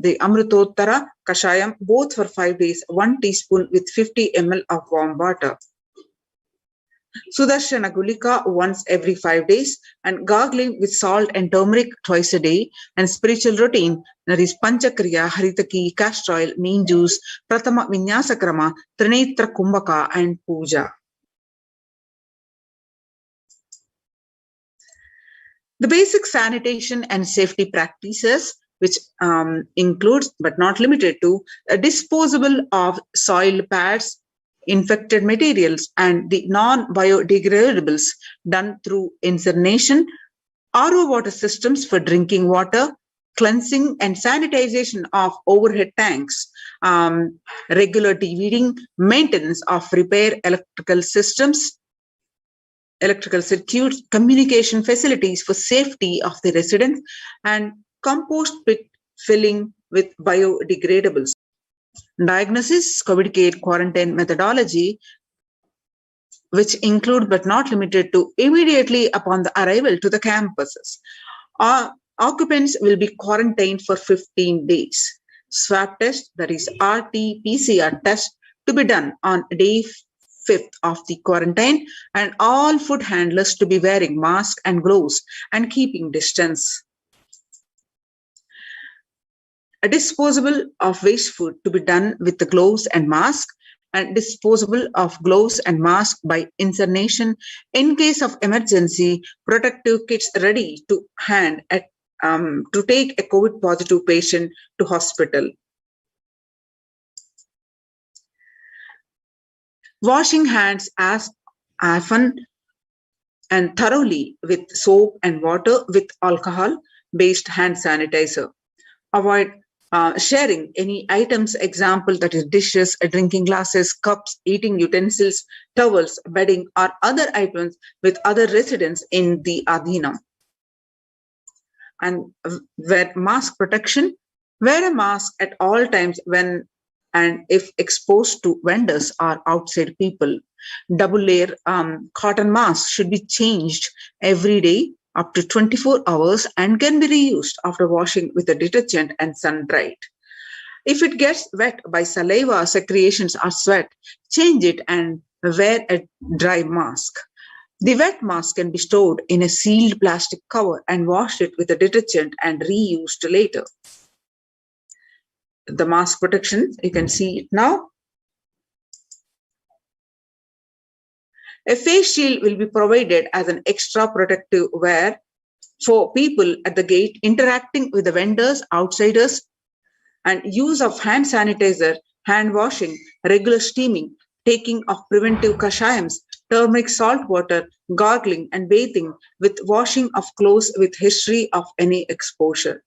the Amrutottara Kashayam, both for 5 days, 1 teaspoon with 50 ml of warm water. Sudarshana Gulika once every 5 days, and gargling with salt and turmeric twice a day, and spiritual routine, that is Panchakriya, Haritaki, castor oil, neem juice, Pratama Vinyasakrama, Trinetra Kumbhaka, and Puja. The basic sanitation and safety practices, which includes but not limited to a disposable of soil pads, infected materials, and the non-biodegradables done through incineration, RO water systems for drinking water, cleansing and sanitization of overhead tanks, regular deweeding, maintenance of repair electrical systems, electrical circuits, communication facilities for safety of the residents, and compost pit filling with biodegradables. Diagnosis, COVID care quarantine methodology, which include but not limited to immediately upon the arrival to the campuses. Occupants will be quarantined for 15 days. Swab test, that is RT-PCR test, to be done on day 5th of the quarantine, and all food handlers to be wearing masks and gloves and keeping distance. A disposable of waste food to be done with the gloves and mask, and disposable of gloves and mask by incineration. In case of emergency, protective kits ready to hand at to take a COVID positive patient to hospital. Washing hands as often and thoroughly with soap and water with alcohol-based hand sanitizer. Avoid sharing any items, example that is dishes, drinking glasses, cups, eating utensils, towels, bedding, or other items with other residents in the adhinam. And wear mask protection. Wear a mask at all times when and if exposed to vendors or outside people. double layer cotton mask should be changed every day up to 24 hours and can be reused after washing with a detergent and sun dried. If it gets wet by saliva, secretions, or sweat, change it and wear a dry mask. The wet mask can be stored in a sealed plastic cover and washed it with a detergent and reused later. The mask protection, you can see it now. A face shield will be provided as an extra protective wear for people at the gate interacting with the vendors, outsiders, and use of hand sanitizer, hand washing, regular steaming, taking of preventive kashayams, turmeric salt water, gargling and bathing with washing of clothes with history of any exposure.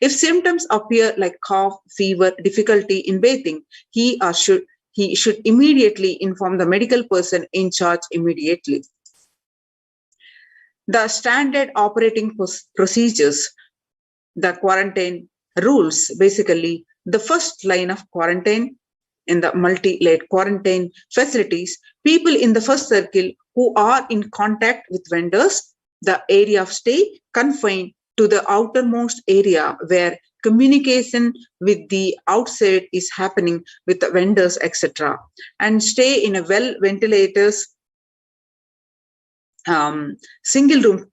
If symptoms appear like cough, fever, difficulty in bathing, he should immediately inform the medical person in charge immediately. The standard operating procedures, the quarantine rules, basically the first line of quarantine in the multi-layered quarantine facilities, people in the first circle who are in contact with vendors, the area of stay confined to the outermost area where communication with the outside is happening with the vendors, etc. And stay in a well-ventilated single room,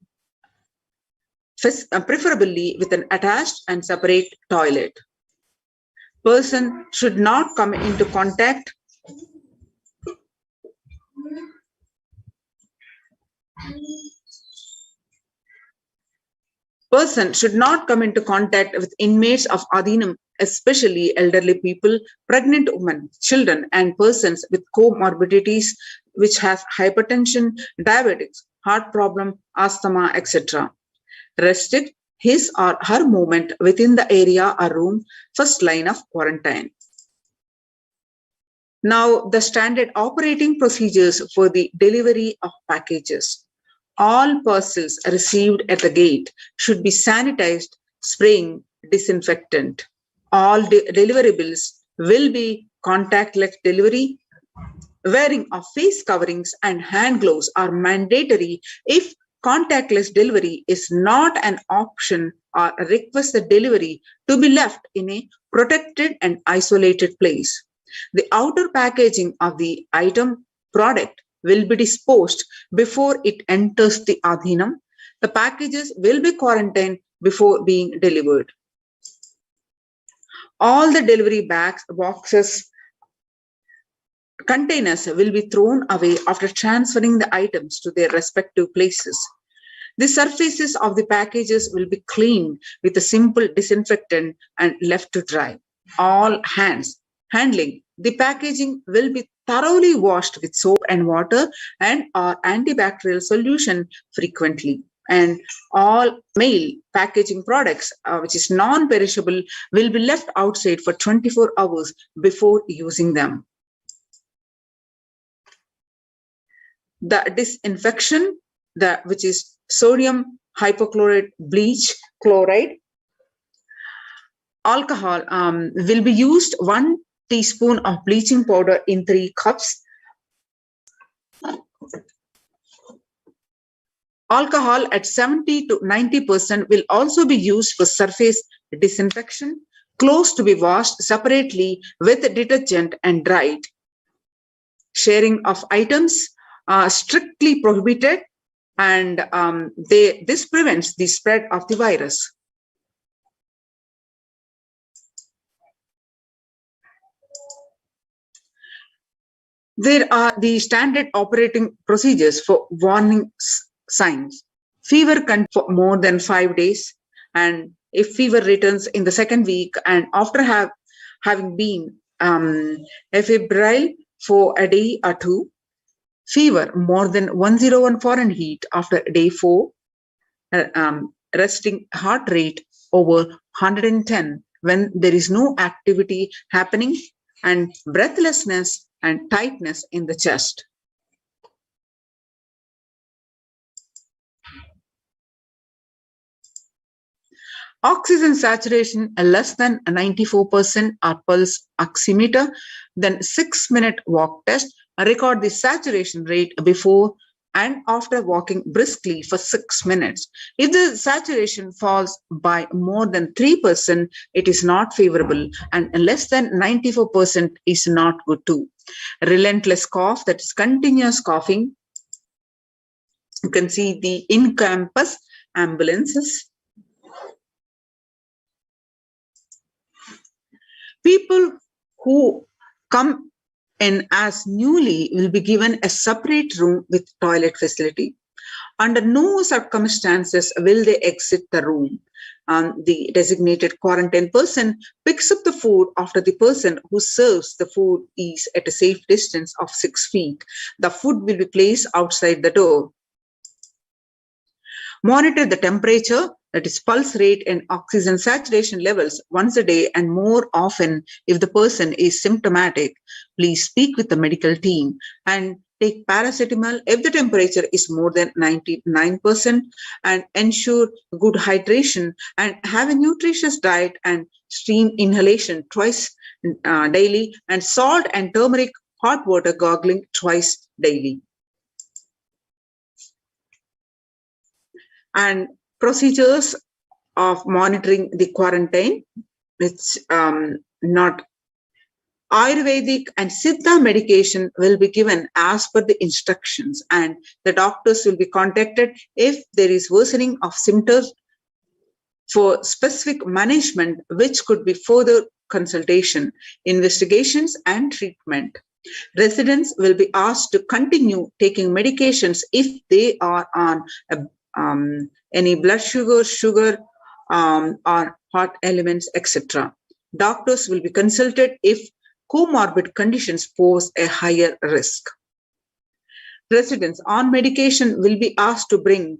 preferably with an attached and separate toilet. Person should not come into contact with inmates of Adhinam, especially elderly people, pregnant women, children, and persons with comorbidities which has hypertension, diabetics, heart problem, asthma, etc. Restrict his or her movement within the area or room, first line of quarantine. Now, the standard operating procedures for the delivery of packages. All parcels received at the gate should be sanitized, spraying disinfectant. All deliverables will be contactless delivery. Wearing of face coverings and hand gloves are mandatory if contactless delivery is not an option, or request the delivery to be left in a protected and isolated place. The outer packaging of the item product will be disposed before it enters the Adhinam. The packages will be quarantined before being delivered. All the delivery bags, boxes, containers will be thrown away after transferring the items to their respective places. The surfaces of the packages will be cleaned with a simple disinfectant and left to dry. All handling the packaging will be thoroughly washed with soap and water and or antibacterial solution frequently. And all mail packaging products, which is non-perishable, will be left outside for 24 hours before using them. The disinfection, which is sodium hypochlorite bleach chloride, alcohol will be used 1 teaspoon of bleaching powder in 3 cups. Alcohol at 70 to 90% will also be used for surface disinfection. Clothes to be washed separately with detergent and dried. Sharing of items are strictly prohibited, and this prevents the spread of the virus. There are the standard operating procedures for warning signs. Fever can for more than 5 days, and if fever returns in the second week and after having been febrile for a day or 2, fever more than 101 Fahrenheit after day 4, resting heart rate over 110 when there is no activity happening, and breathlessness and tightness in the chest. Oxygen saturation less than 94% or pulse oximeter, then 6-minute walk test Record the saturation rate before and after walking briskly for 6 minutes. If the saturation falls by more than 3%, it is not favorable, and less than 94% is not good too. Relentless cough, that is continuous coughing. You can see the in-campus ambulances. People who come in as newly will be given a separate room with toilet facility. Under no circumstances will they exit the room. The designated quarantine person picks up the food after the person who serves the food is at a safe distance of 6 feet. The food will be placed outside the door. Monitor the temperature, that is pulse rate and oxygen saturation levels once a day and more often if the person is symptomatic. Please speak with the medical team and take paracetamol if the temperature is more than 99%, and ensure good hydration and have a nutritious diet and steam inhalation twice daily, and salt and turmeric hot water gargling twice daily. And procedures of monitoring the quarantine, it's not Ayurvedic and Siddha medication will be given as per the instructions, and the doctors will be contacted if there is worsening of symptoms for specific management, which could be further consultation, investigations and treatment. Residents will be asked to continue taking medications if they are on any blood sugar, or hot elements, etc. Doctors will be consulted if comorbid conditions pose a higher risk. Residents on medication will be asked to bring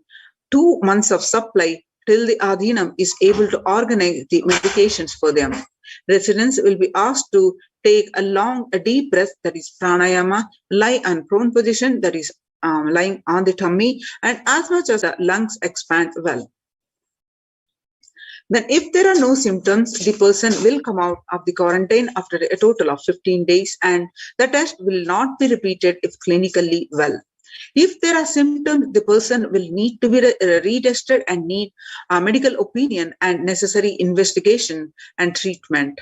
2 months of supply till the Adhinam is able to organize the medications for them. Residents will be asked to take a deep breath, that is pranayama, lie on prone position, that is lying on the tummy, and as much as the lungs expand well. Then if there are no symptoms, the person will come out of the quarantine after a total of 15 days, and the test will not be repeated if clinically well. If there are symptoms, the person will need to be retested and need a medical opinion and necessary investigation and treatment.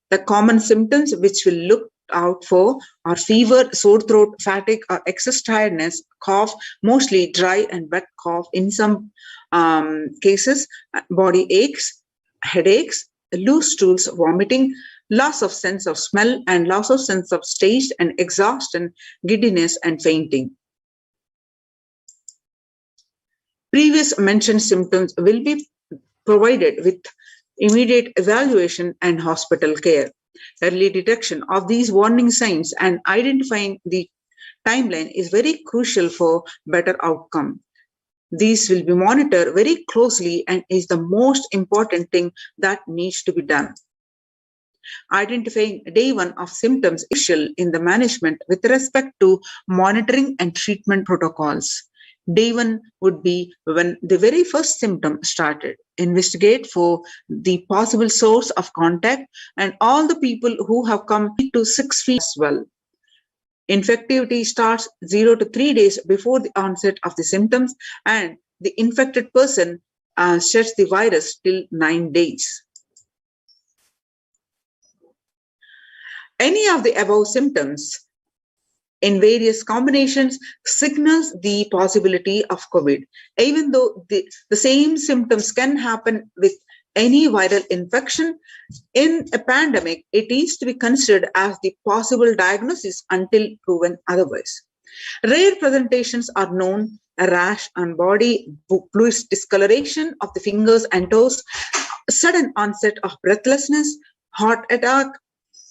The common symptoms which will look out for are fever, sore throat, fatigue or excess tiredness, cough, mostly dry and wet cough. In some cases, body aches, headaches, loose stools, vomiting, loss of sense of smell, and loss of sense of taste, and exhaustion, giddiness and fainting. Previous mentioned symptoms will be provided with immediate evaluation and hospital care. Early detection of these warning signs and identifying the timeline is very crucial for better outcome. These will be monitored very closely and is the most important thing that needs to be done. Identifying day one of symptoms is crucial in the management with respect to monitoring and treatment protocols. Day one would be when the very first symptom started. Investigate for the possible source of contact and all the people who have come to 6 feet as well. Infectivity starts 0 to 3 days before the onset of the symptoms, and the infected person sheds the virus till 9 days. Any of the above symptoms in various combinations signals the possibility of COVID. Even though the same symptoms can happen with any viral infection, in a pandemic, it is to be considered as the possible diagnosis until proven otherwise. Rare presentations are known: a rash on body, bluish discoloration of the fingers and toes, sudden onset of breathlessness, heart attack,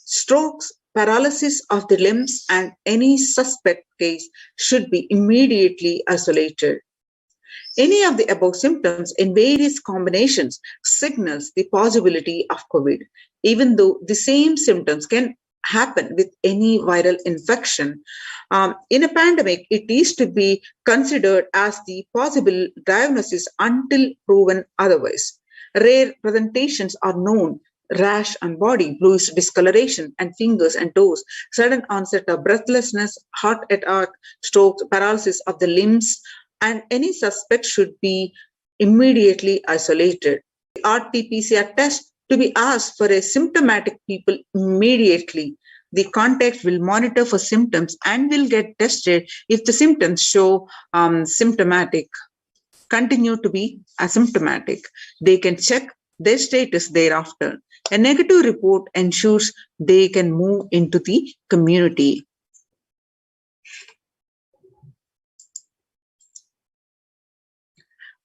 strokes, paralysis of the limbs, and any suspect case should be immediately isolated. Any of the above symptoms in various combinations signals the possibility of COVID, even though the same symptoms can happen with any viral infection. In a pandemic, it is to be considered as the possible diagnosis until proven otherwise. Rare presentations are known rash on body, bluish discoloration and fingers and toes, sudden onset of breathlessness, heart attack, stroke, paralysis of the limbs, and any suspect should be immediately isolated. The RT-PCR test to be asked for a symptomatic people immediately. The contact will monitor for symptoms and will get tested if the symptoms show symptomatic, continue to be asymptomatic. They can check their status thereafter. A negative report ensures they can move into the community.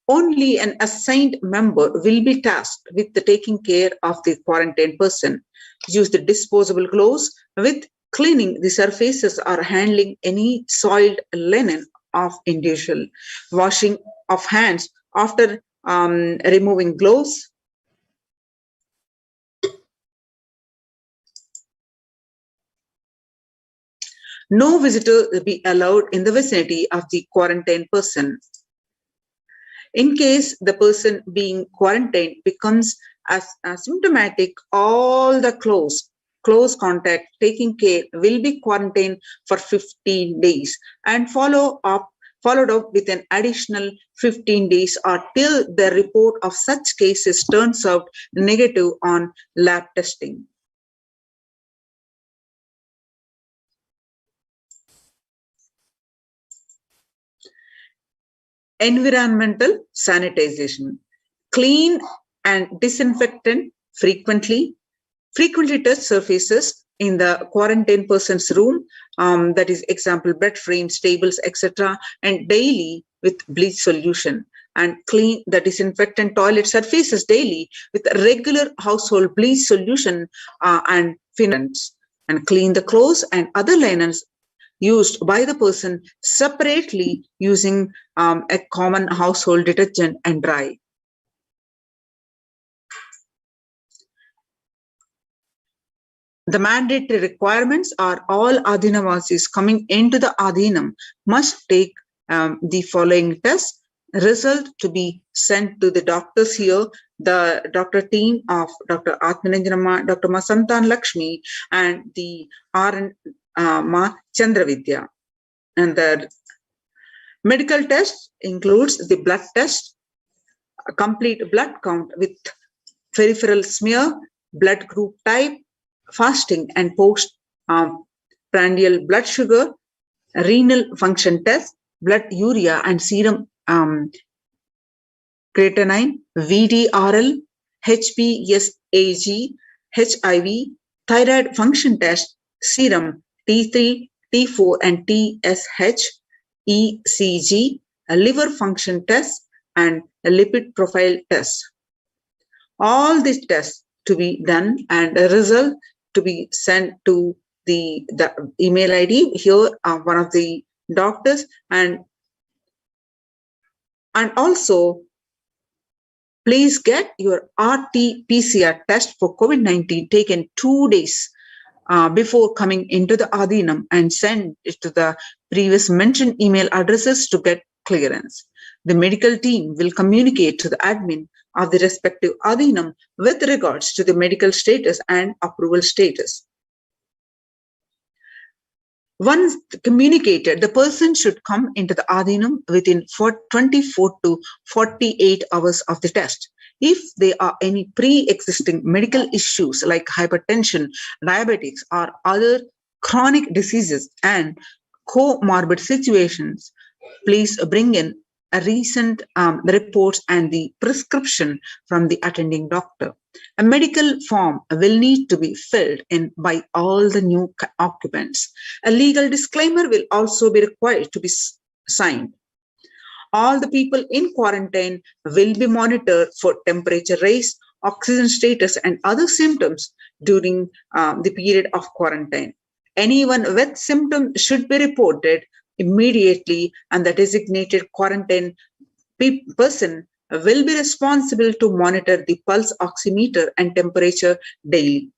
Only an assigned member will be tasked with the taking care of the quarantined person. Use the disposable gloves with cleaning the surfaces or handling any soiled linen of individual. Washing of hands after removing gloves. No visitor will be allowed in the vicinity of the quarantined person. In case the person being quarantined becomes asymptomatic, all the close contact taking care will be quarantined for 15 days and followed up with an additional 15 days or till the report of such cases turns out negative on lab testing. Environmental sanitization. Clean and disinfectant frequently touch surfaces in the quarantine person's room, that is example bed frames, tables, etc., and daily with bleach solution. And clean the disinfectant toilet surfaces daily with regular household bleach solution and finance. And clean the clothes and other linens used by the person separately using a common household detergent and dry. The mandatory requirements are all Adhinavasis coming into the Adhinam must take the following tests. Result to be sent to the doctors here, the doctor team of Dr. Atmananjanamma, Dr. Masantan Lakshmi, and the R. Ma Chandravidya. And the medical test includes the blood test, a complete blood count with peripheral smear, blood group type, fasting and post-prandial blood sugar, renal function test, blood urea and serum creatinine, VDRL, HPSAG, HIV, thyroid function test, serum T3, T4 and TSH, ECG, a liver function test, and a lipid profile test. All these tests to be done and a result to be sent to the email ID here, one of the doctors, and also please get your RT-PCR test for COVID-19 taken 2 days before coming into the Adhinam and send it to the previous mentioned email addresses to get clearance. The medical team will communicate to the admin of the respective Adhinam with regards to the medical status and approval status. Once communicated, the person should come into the Adhinam within 24 to 48 hours of the test. If there are any pre-existing medical issues like hypertension, diabetics, or other chronic diseases and comorbid situations, please bring in a recent reports and the prescription from the attending doctor. A medical form will need to be filled in by all the new occupants. A legal disclaimer will also be required to be signed. All the people in quarantine will be monitored for temperature rise, oxygen status, and other symptoms during the period of quarantine. Anyone with symptoms should be reported immediately, and the designated quarantine person will be responsible to monitor the pulse oximeter and temperature daily.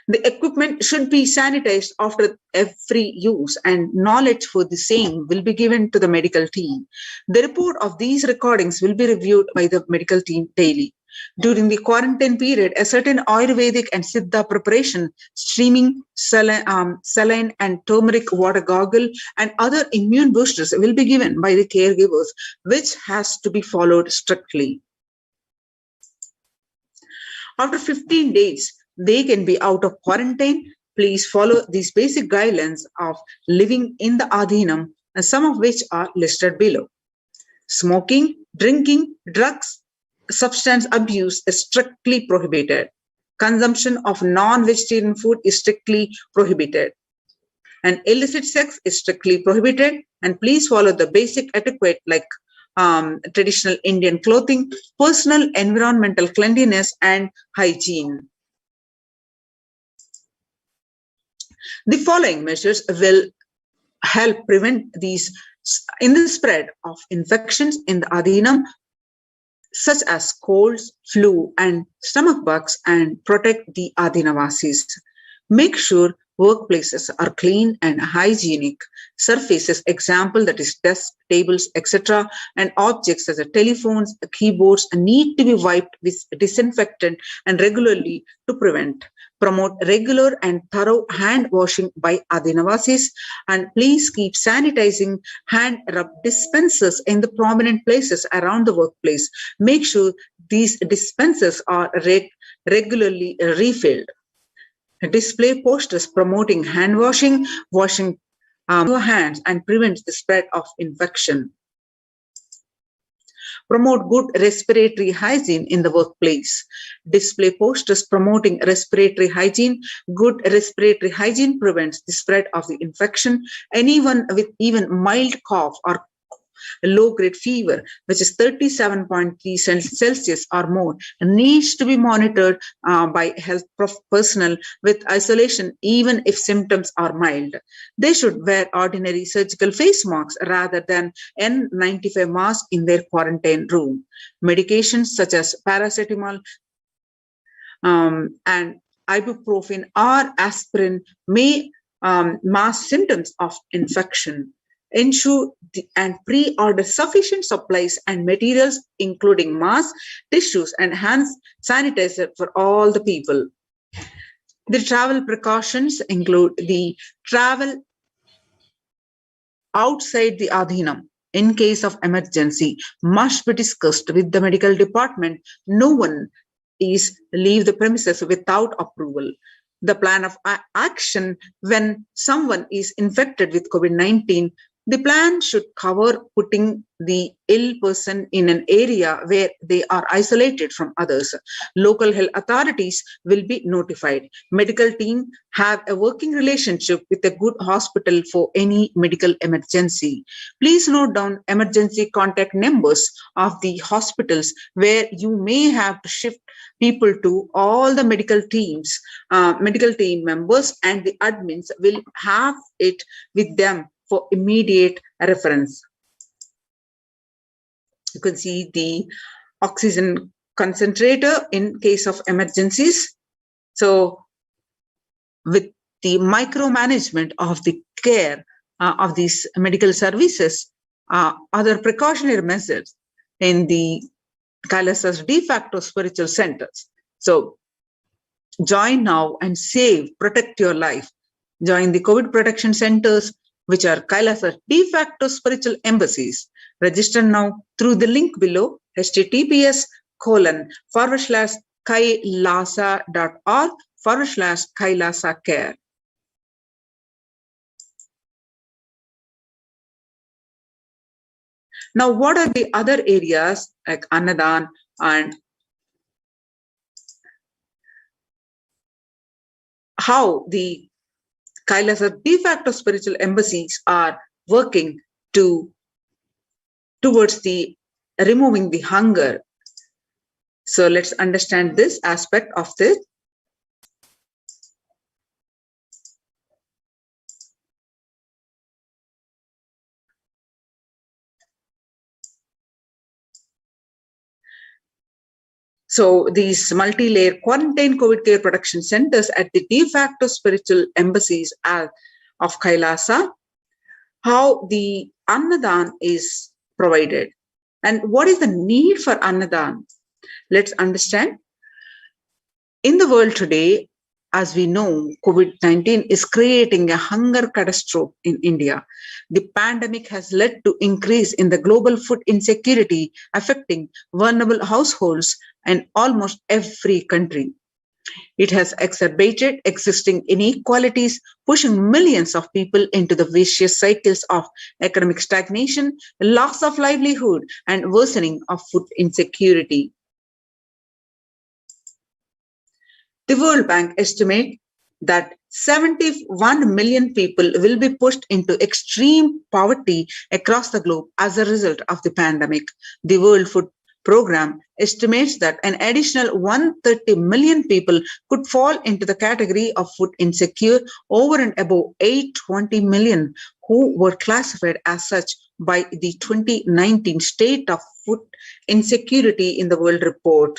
The equipment should be sanitized after every use, and knowledge for the same will be given to the medical team. The report of these recordings will be reviewed by the medical team daily. During the quarantine period, a certain Ayurvedic and Siddha preparation, steaming, saline and turmeric water gargle, and other immune boosters will be given by the caregivers, which has to be followed strictly. After 15 days, they can be out of quarantine. Please follow these basic guidelines of living in the Adhinam, and some of which are listed below. Smoking, drinking, drugs, substance abuse is strictly prohibited. Consumption of non-vegetarian food is strictly prohibited. And illicit sex is strictly prohibited. And please follow the basic etiquette like traditional Indian clothing, personal environmental cleanliness, and hygiene. The following measures will help prevent these in the spread of infections in the Adhinam, such as colds, flu, and stomach bugs, and protect the Adhinavasis. Make sure workplaces are clean and hygienic. Surfaces, example that is desks, tables, etc., and objects such as telephones, keyboards need to be wiped with disinfectant and regularly to prevent. Promote regular and thorough hand washing by Adhinavasis, and please keep sanitizing hand rub dispensers in the prominent places around the workplace. Make sure these dispensers are regularly refilled. Display posters promoting hand washing, washing your hands, and prevent the spread of infection. Promote good respiratory hygiene in the workplace. Display posters promoting respiratory hygiene. Good respiratory hygiene prevents the spread of the infection. Anyone with even mild cough or low-grade fever, which is 37.3 Celsius or more, needs to be monitored by health personnel with isolation, even if symptoms are mild. They should wear ordinary surgical face masks rather than N95 masks in their quarantine room. Medications such as paracetamol and ibuprofen or aspirin may mask symptoms of infection. Ensure and pre-order sufficient supplies and materials, including masks, tissues, and hand sanitizer for all the people. The travel precautions include the travel outside the Adhinam in case of emergency must be discussed with the medical department. No one is leave the premises without approval. The plan of action when someone is infected with COVID-19, the plan should cover putting the ill person in an area where they are isolated from others. Local health authorities will be notified. Medical team have a working relationship with a good hospital for any medical emergency. Please note down emergency contact numbers of the hospitals where you may have to shift people to. All the medical team members and the admins will have it with them for immediate reference. You can see the oxygen concentrator in case of emergencies. So with the micromanagement of the care of these medical services, other precautionary measures in the Kailasa's de facto spiritual centers. So join now and save, protect your life. Join the COVID protection centers, which are Kailasa de facto spiritual embassies. Register now through the link below, https://kailasa.org/Kailasa care. Now, what are the other areas like Annadan and how the Kailasa de facto spiritual embassies are working towards the removing the hunger? So let's understand this aspect of this. So these multi-layer quarantine COVID care protection centers at the de facto spiritual embassies of Kailasa, how the Annadan is provided and what is the need for Annadan. Let's understand. In the world today, as we know, COVID-19 is creating a hunger catastrophe in India. The pandemic has led to increase in the global food insecurity affecting vulnerable households in almost every country. It has exacerbated existing inequalities, pushing millions of people into the vicious cycles of economic stagnation, loss of livelihood, and worsening of food insecurity. The World Bank estimates that 71 million people will be pushed into extreme poverty across the globe as a result of the pandemic. The World Food Program estimates that an additional 130 million people could fall into the category of food insecure over and above 820 million who were classified as such by the 2019 State of Food Insecurity in the World Report.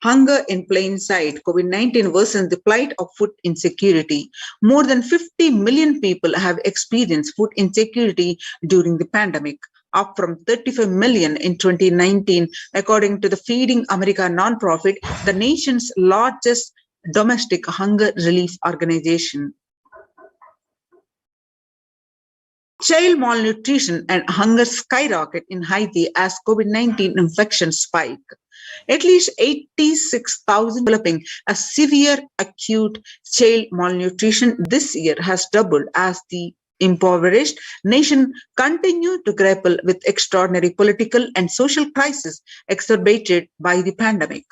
Hunger in plain sight. COVID-19 worsens the plight of food insecurity. More than 50 million people have experienced food insecurity during the pandemic, up from 35 million in 2019, according to the Feeding America nonprofit, the nation's largest domestic hunger relief organization. Child malnutrition and hunger skyrocket in Haiti as COVID-19 infections spike. At least 86,000 developing a severe acute child malnutrition this year has doubled as the impoverished nation continue to grapple with extraordinary political and social crisis exacerbated by the pandemic.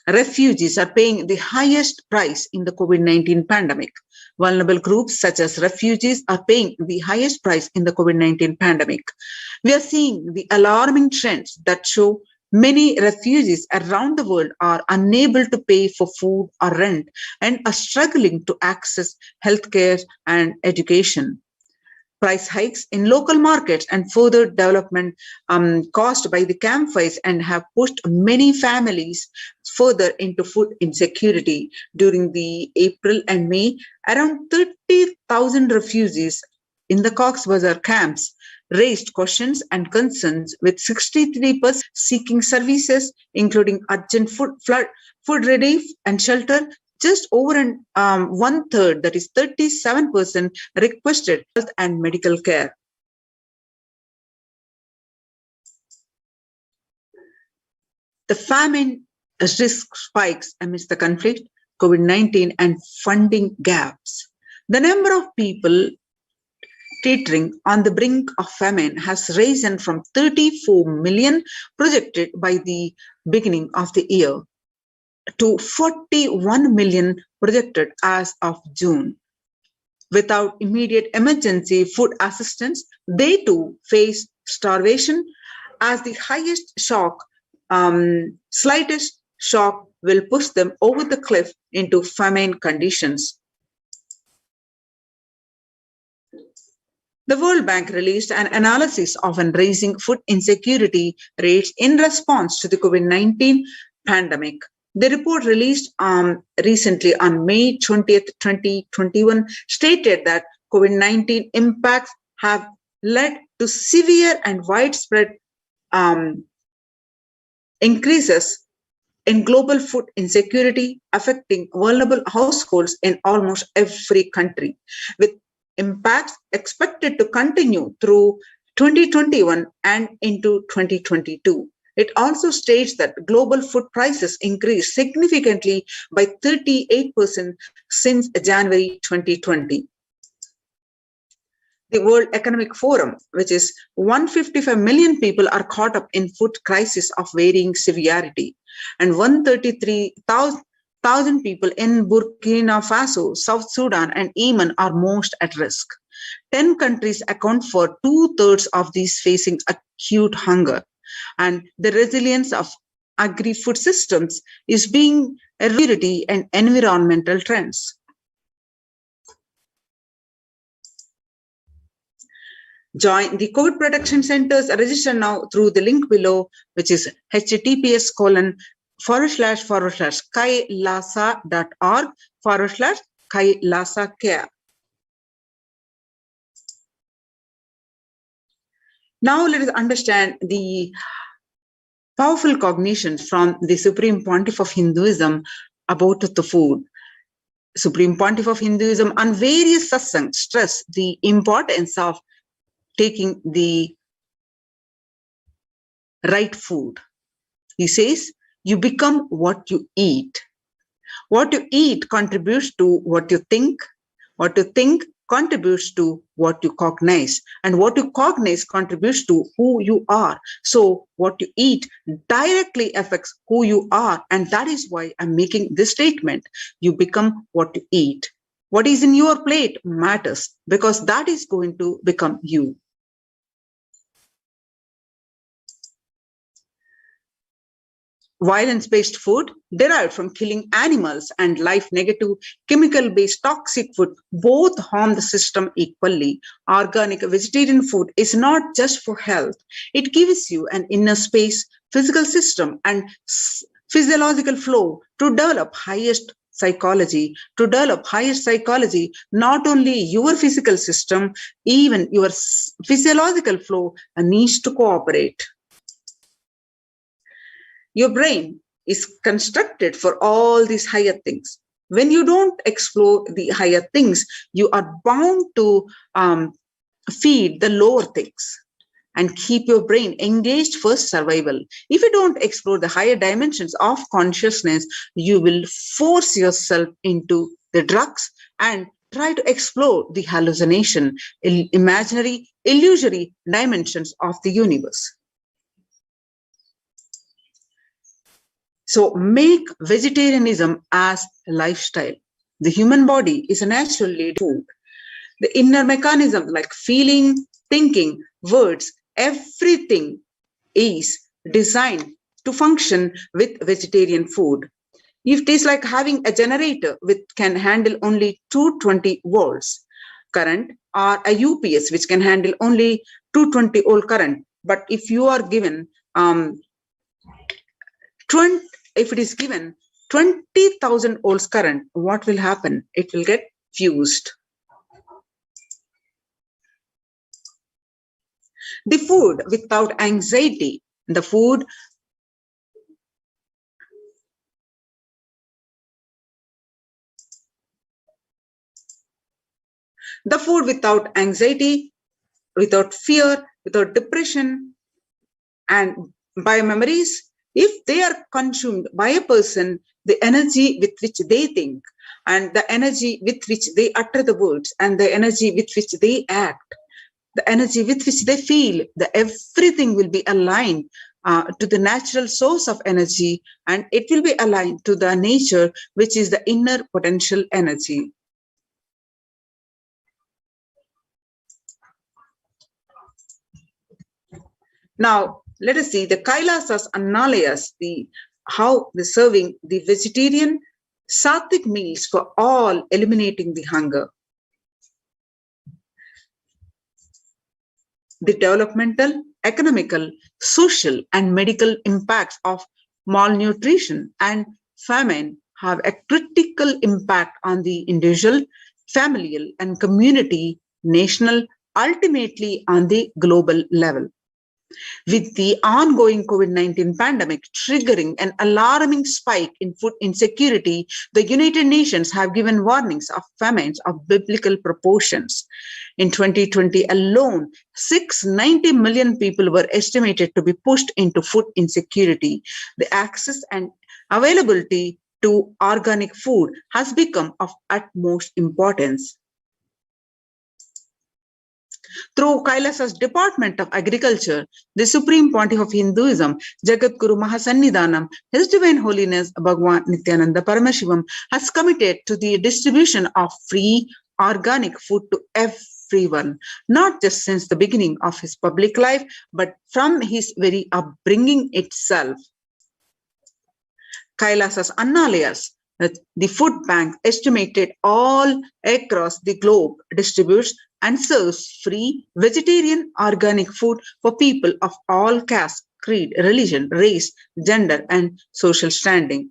Refugees are paying the highest price in the COVID-19 pandemic. Vulnerable groups such as refugees are paying the highest price in the COVID-19 pandemic. We are seeing the alarming trends that show many refugees around the world are unable to pay for food or rent and are struggling to access healthcare and education. Price hikes in local markets and further development caused by the campfires and have pushed many families further into food insecurity. During the April and May, around 30,000 refugees in the Cox's Bazar camps raised questions and concerns, with 63% seeking services, including urgent food relief and shelter. Just over one third, that is 37%, requested health and medical care. The famine risk spikes amidst the conflict, COVID-19, and funding gaps. The number of people teetering on the brink of famine has risen from 34 million projected by the beginning of the year to 41 million projected as of June. Without immediate emergency food assistance, they too face starvation, as the slightest shock will push them over the cliff into famine conditions. The World Bank released an analysis of rising food insecurity rates in response to the COVID-19 pandemic. The report released recently on May 20th, 2021 stated that COVID-19 impacts have led to severe and widespread increases in global food insecurity affecting vulnerable households in almost every country, with impacts expected to continue through 2021 and into 2022. It also states that global food prices increased significantly by 38% since January 2020. The World Economic Forum, which is 155 million people are caught up in food crisis of varying severity, and 133,000 people in Burkina Faso, South Sudan, and Yemen are most at risk. 10 countries account for 2/3 of these facing acute hunger, and the resilience of agri-food systems is being a reality and environmental trends. Join the COVID protection centers. Register now through the link below, which is https://kailasa.org/kailasa care. Now let us understand the powerful cognitions from the Supreme Pontiff of Hinduism about the food. Supreme Pontiff of Hinduism on various satsangs stress the importance of taking the right food. He says, you become what you eat. What you eat contributes to what you think. What you think contributes to what you cognize. And what you cognize contributes to who you are. So what you eat directly affects who you are. And that is why I'm making this statement. You become what you eat. What is in your plate matters because that is going to become you. Violence-based food derived from killing animals and life-negative chemical-based toxic food both harm the system equally. Organic vegetarian food is not just for health. It gives you an inner space, physical system, and physiological flow to develop highest psychology. Not only your physical system, even your physiological flow needs to cooperate. Your brain is constructed for all these higher things. When you don't explore the higher things, you are bound to feed the lower things and keep your brain engaged for survival. If you don't explore the higher dimensions of consciousness, you will force yourself into the drugs and try to explore the hallucination, imaginary, illusory dimensions of the universe. So make vegetarianism as a lifestyle. The human body is a naturally food. The inner mechanism like feeling, thinking, words, everything is designed to function with vegetarian food. If it is like having a generator which can handle only 220 volts current or a UPS which can handle only 220 volt current, but if you are given if it is given 20,000 volts current, what will happen? It will get fused. The food without anxiety, the food without anxiety, without fear, without depression, and by memories, if they are consumed by a person, the energy with which they think and the energy with which they utter the words and the energy with which they act, the energy with which they feel, everything will be aligned to the natural source of energy, and it will be aligned to the nature, which is the inner potential energy. Now, let us see the Kailasas and Nalayas, how the serving the vegetarian sattvic meals for all, eliminating the hunger. The developmental, economical, social, and medical impacts of malnutrition and famine have a critical impact on the individual, familial, and community, national, ultimately on the global level. With the ongoing COVID-19 pandemic triggering an alarming spike in food insecurity, the United Nations have given warnings of famines of biblical proportions. In 2020 alone, 690 million people were estimated to be pushed into food insecurity. The access and availability to organic food has become of utmost importance. Through Kailasa's Department of Agriculture, the Supreme Pontiff of Hinduism, Jagadguru Mahasannidhanam, His Divine Holiness Bhagwan Nithyananda Paramashivam, has committed to the distribution of free organic food to everyone, not just since the beginning of his public life, but from his very upbringing itself. Kailasas Annalayas, the food bank estimated all across the globe, distributes and serves free vegetarian organic food for people of all castes, creed, religion, race, gender, and social standing.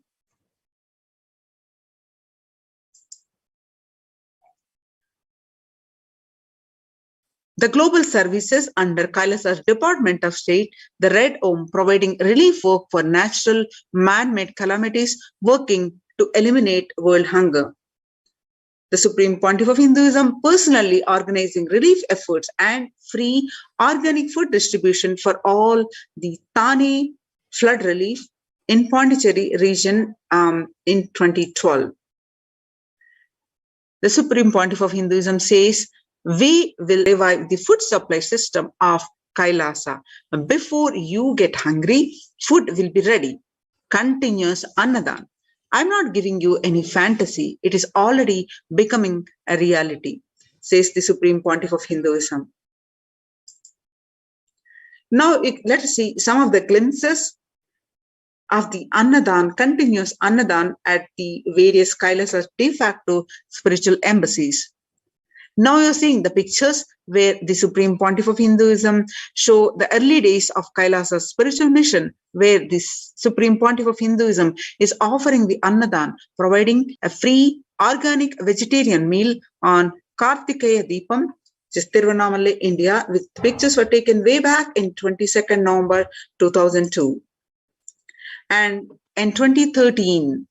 The global services under Kailasa's Department of State, the Red Om, providing relief work for natural man-made calamities, working to eliminate world hunger. The Supreme Pontiff of Hinduism personally organizing relief efforts and free organic food distribution for all the Thane flood relief in Pondicherry region in 2012. The Supreme Pontiff of Hinduism says, we will revive the food supply system of Kailasa. Before you get hungry, food will be ready. Continuous Annadan. I'm not giving you any fantasy. It is already becoming a reality, says the Supreme Pontiff of Hinduism. Now, let us see some of the glimpses of the Annadan, continuous Annadan at the various Kailasas de facto spiritual embassies. Now you're seeing the pictures where the Supreme Pontiff of Hinduism show the early days of Kailasa's spiritual mission, where the Supreme Pontiff of Hinduism is offering the Annadan, providing a free organic vegetarian meal on Kartikeya Deepam, which is Tiruvannamalai, India, with pictures were taken way back in 22nd November 2002. And in 2013,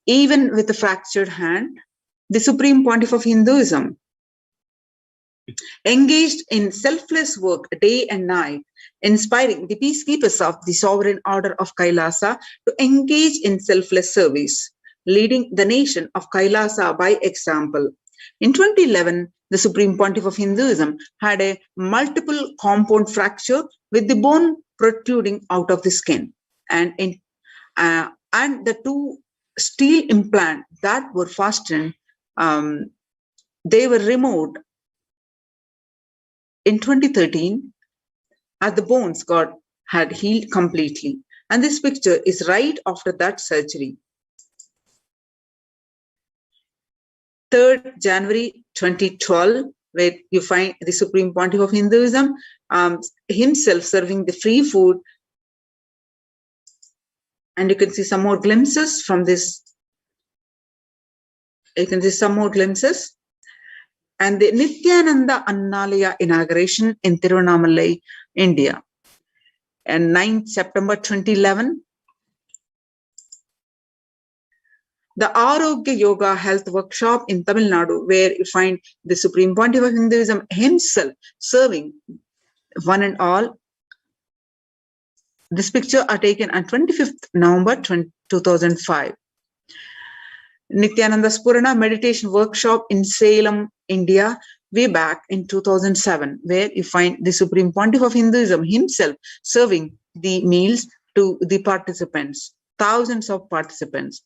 even with a fractured hand, the Supreme Pontiff of Hinduism engaged in selfless work day and night, inspiring the peacekeepers of the sovereign order of Kailasa to engage in selfless service, leading the nation of Kailasa by example. In 2011, the Supreme Pontiff of Hinduism had a multiple compound fracture with the bone protruding out of the skin, and the two steel implants that were fastened, they were removed in 2013 as the bones had healed completely. And this picture is right after that surgery. 3rd January 2012, where you find the Supreme Pontiff of Hinduism himself serving the free food. And you can see some more glimpses from this. You can see some more glimpses. And the Nithyananda Annalaya inauguration in Tiruvannamalai, India. And 9th September 2011. The Arogya Yoga Health Workshop in Tamil Nadu, where you find the Supreme Pontiff of Hinduism himself serving one and all. This picture are taken on 25th November 2005. Nithyananda Spurana Meditation Workshop in Salem, India, way back in 2007, where you find the Supreme Pontiff of Hinduism himself serving the meals to the participants, thousands of participants.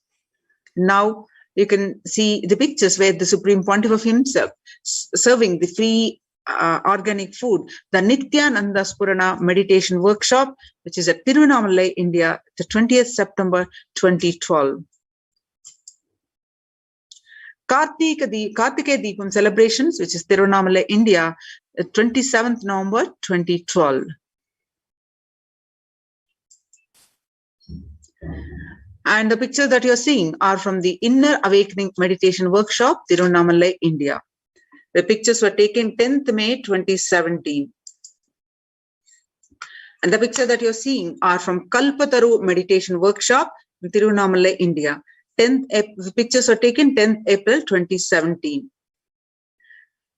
Now you can see the pictures where the Supreme Pontiff of himself serving the free organic food, the Nithyananda Spurana Meditation Workshop, which is at Tiruvannamalai, India, the 20th September 2012. Kartikeya Deepam celebrations, which is Tiruvannamalai, India, 27th November 2012. And the pictures that you're seeing are from the Inner Awakening Meditation Workshop, Tiruvannamalai, India. The pictures were taken 10th May 2017. And the pictures that you're seeing are from Kalpataru Meditation Workshop, Tiruvannamalai, India. The pictures are taken 10th April 2017.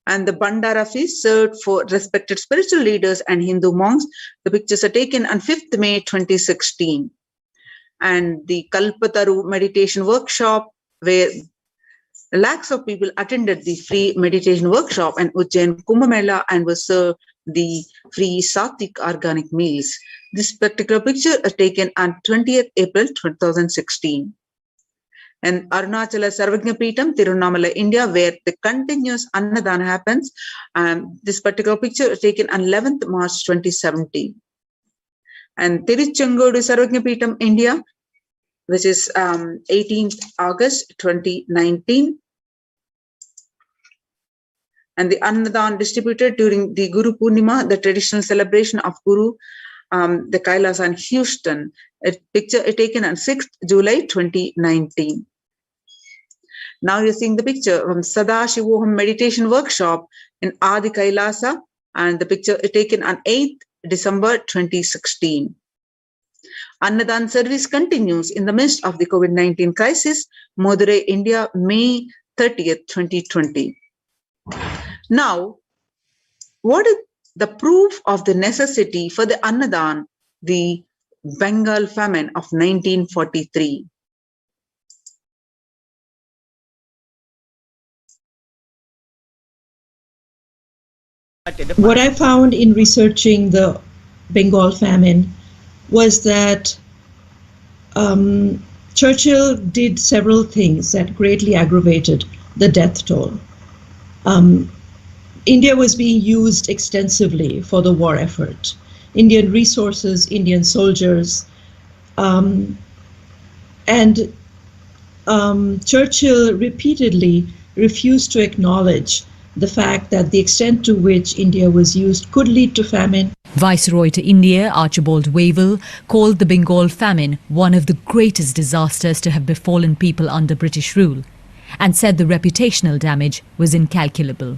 And the Bandara feast served for respected spiritual leaders and Hindu monks. The pictures are taken on 5th May 2016. And the Kalpataru Meditation Workshop, where lakhs of people attended the free meditation workshop and Ujjain Kumbh Mela and was served the free Sattvic organic meals. This particular picture is taken on 20th April 2016. And Arunachala Sarvagna Peetam, Tiruvannamalai, India, where the continuous Annadan happens. This particular picture is taken on 11th March 2017. And Tiruchengodu Sarvagna Peetam, India, which is 18th August 2019. And the Annadan distributed during the Guru Purnima, the traditional celebration of Guru, the Kailasa in Houston. A picture taken on 6th July 2019. Now you're seeing the picture from Sadashivoham Meditation Workshop in Adi Kailasa, and the picture is taken on 8th December 2016. Annadan service continues in the midst of the COVID-19 crisis. Madurai, India, May 30th, 2020. Now, what is the proof of the necessity for the Annadan, the Bengal famine of 1943? What I found in researching the Bengal famine was that Churchill did several things that greatly aggravated the death toll. India was being used extensively for the war effort. Indian resources, Indian soldiers, and Churchill repeatedly refused to acknowledge the fact that the extent to which India was used could lead to famine. Viceroy to India, Archibald Wavell, called the Bengal famine one of the greatest disasters to have befallen people under British rule, and said the reputational damage was incalculable.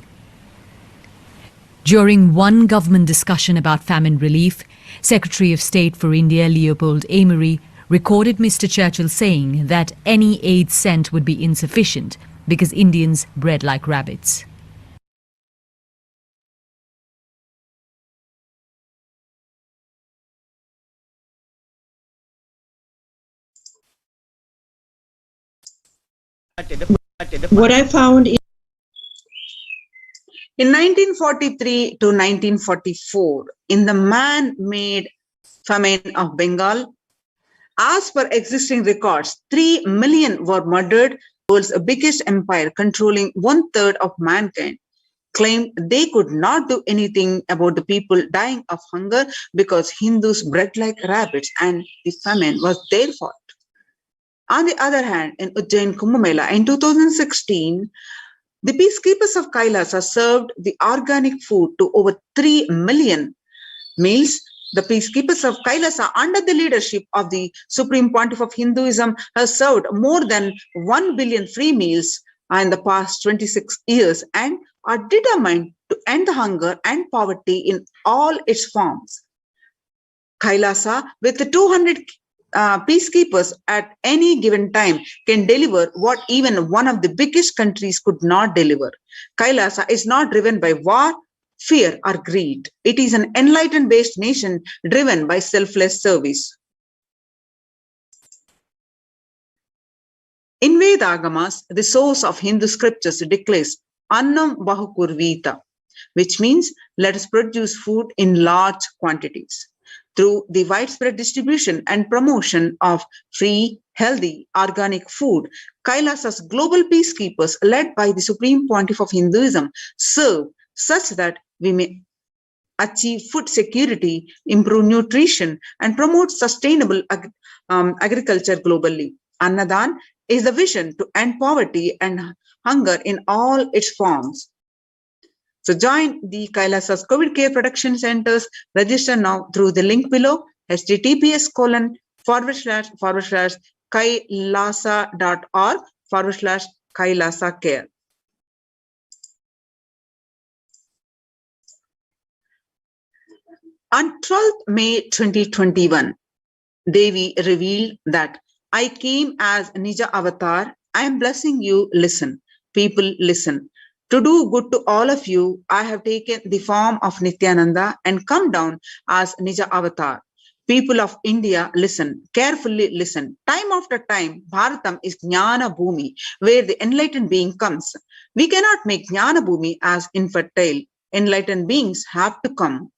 During one government discussion about famine relief, Secretary of State for India Leopold Amery recorded Mr. Churchill saying that any aid sent would be insufficient because Indians bred like rabbits. What I found in 1943 to 1944, in the man-made famine of Bengal, as per existing records, 3 million were murdered. The world's biggest empire, controlling 1/3 of mankind, claimed they could not do anything about the people dying of hunger because Hindus bred like rabbits and the famine was their fault. On the other hand, in Ujjain Kumbh Mela in 2016, the peacekeepers of Kailasa served the organic food to over 3 million meals. The peacekeepers of Kailasa, under the leadership of the Supreme Pontiff of Hinduism, have served more than 1 billion free meals in the past 26 years and are determined to end the hunger and poverty in all its forms. Kailasa, with the 200 peacekeepers at any given time, can deliver what even one of the biggest countries could not deliver. Kailasa is not driven by war, fear, or greed. It is an enlightenment-based nation driven by selfless service. In Vedagamas, the source of Hindu scriptures declares Annam Bahukurvita, which means let us produce food in large quantities. Through the widespread distribution and promotion of free, healthy, organic food, Kailasa's global peacekeepers, led by the Supreme Pontiff of Hinduism, serve such that we may achieve food security, improve nutrition, and promote sustainable agriculture globally. Annadan is the vision to end poverty and hunger in all its forms. So join the Kailasa's COVID Care Production Centers. Register now through the link below, https://kailasa.org/Kailasa Care. On 12th May 2021, Devi revealed that I came as Nija Avatar. I am blessing you. Listen. People, listen. To do good to all of you, I have taken the form of Nithyananda and come down as Nija Avatar. People of India, listen, carefully listen. Time after time, Bharatam is Jnana Bhumi, where the enlightened being comes. We cannot make Jnana Bhumi as infertile. Enlightened beings have to come.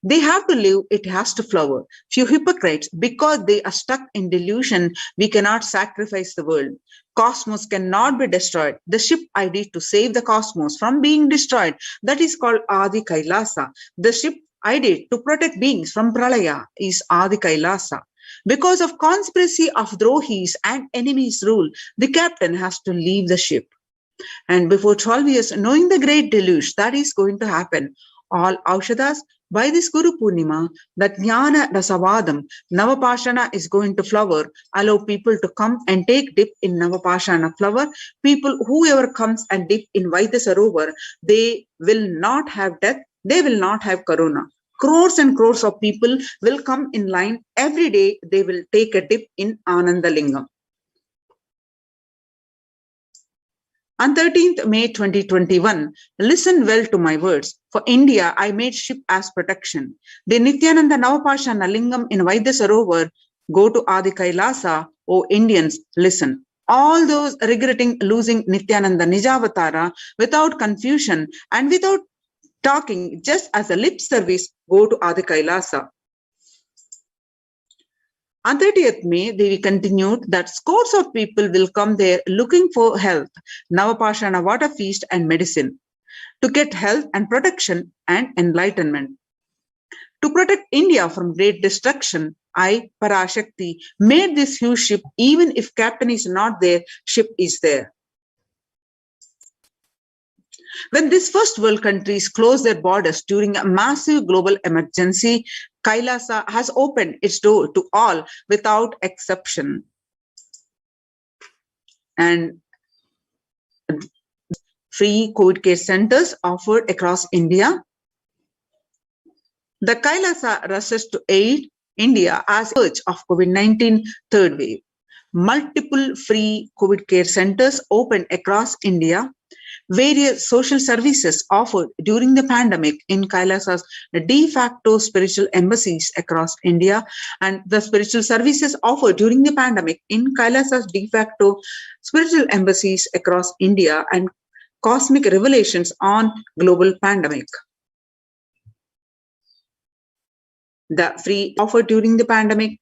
They have to live, it has to flower. Few hypocrites, because they are stuck in delusion, we cannot sacrifice the world. Cosmos cannot be destroyed. The ship I did to save the cosmos from being destroyed, that is called Adi Kailasa. The ship I did to protect beings from Pralaya is Adi Kailasa. Because of conspiracy of Drohis and enemies rule, the captain has to leave the ship. And before 12 years, knowing the great deluge that is going to happen, all Aushadas. By this Guru Purnima, the Jnana Rasavadam, Navapashana is going to flower. Allow people to come and take dip in Navapashana flower. People, whoever comes and dip in Vaidya Sarovar, they will not have death, they will not have Corona. Crores and crores of people will come in line. Every day they will take a dip in Anandalingam. On 13th May 2021, listen well to my words. For India, I made ship as protection. The Nithyananda Navapashana Lingam in Vaidya Sarovar, go to Adi Kailasa, O Indians, listen. All those regretting losing Nithyananda Nijavatara without confusion and without talking, just as a lip service, go to Adi Kailasa. On 30th May, they continued that scores of people will come there looking for health, Navapashana water feast and medicine, to get health and protection and enlightenment. To protect India from great destruction, I, Parashakti, made this huge ship. Even if captain is not there, ship is there. When these first world countries closed their borders during a massive global emergency, Kailasa has opened its door to all without exception. And free COVID care centers offered across India. The Kailasa rushes to aid India as a surge of COVID-19 third wave. Multiple free COVID care centers opened across India. Various social services offered during the pandemic in Kailasa's de facto spiritual embassies across India, and the spiritual services offered during the pandemic in Kailasa's de facto spiritual embassies across India, and cosmic revelations on global pandemic. The free offered during the pandemic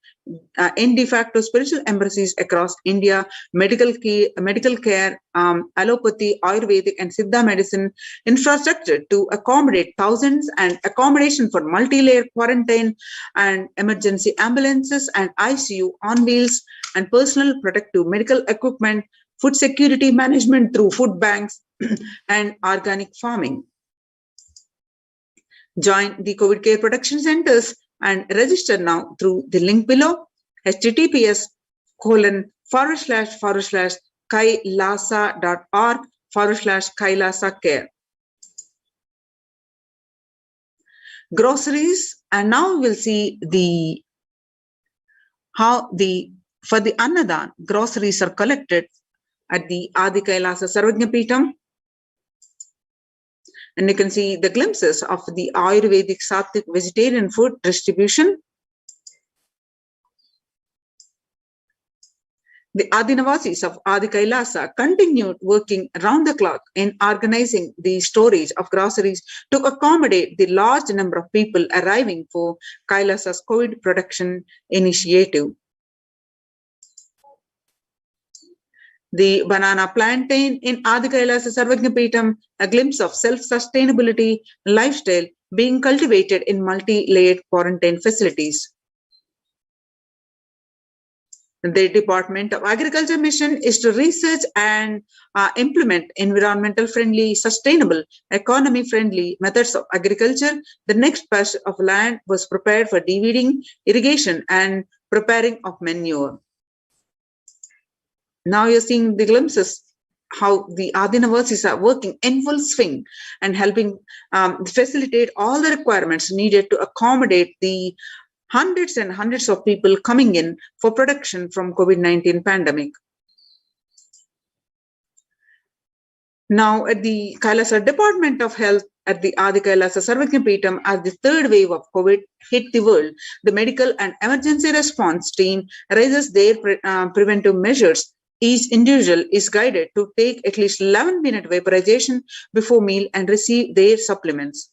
in de facto spiritual embassies across India, medical care, allopathy, Ayurvedic and Siddha medicine infrastructure to accommodate thousands, and accommodation for multi-layer quarantine and emergency ambulances and ICU on wheels, and personal protective medical equipment, food security management through food banks and organic farming. Join the COVID care protection centers and register now through the link below, https://kailasa.org/kailasa care. Groceries, and now we'll see for the Annadan, groceries are collected at the Adi Kailasa Sarvajna Peetham. And you can see the glimpses of the Ayurvedic Sattvic vegetarian food distribution. The Adinavasis of Adi Kailasa continued working round the clock in organizing the storage of groceries to accommodate the large number of people arriving for Kailasa's COVID protection initiative. The banana plantain in Adi Kailasa Sarvajna Peetham, a glimpse of self-sustainability lifestyle being cultivated in multi-layered quarantine facilities. The Department of Agriculture mission is to research and implement environmental friendly, sustainable, economy friendly methods of agriculture. The next patch of land was prepared for de-weeding, irrigation and preparing of manure. Now you're seeing the glimpses how the Adinavasis are working in full swing and helping facilitate all the requirements needed to accommodate the hundreds and hundreds of people coming in for protection from COVID-19 pandemic. Now at the Kailasa Department of Health at the Adi Kailasa Sarvajna Peetham, as the third wave of COVID hit the world, the medical and emergency response team raises their preventive measures. Each individual is guided to take at least 11-minute vaporization before meal and receive their supplements.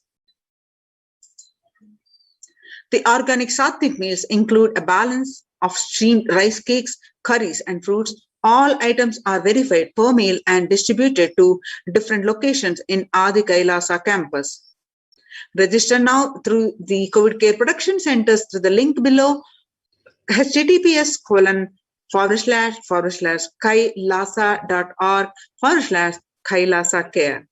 The organic Sattvic meals include a balance of steamed rice cakes, curries and fruits. All items are verified per meal and distributed to different locations in Adi Kailasa campus. Register now through the COVID care production centers through the link below, https://kailasa.org/kailasa care.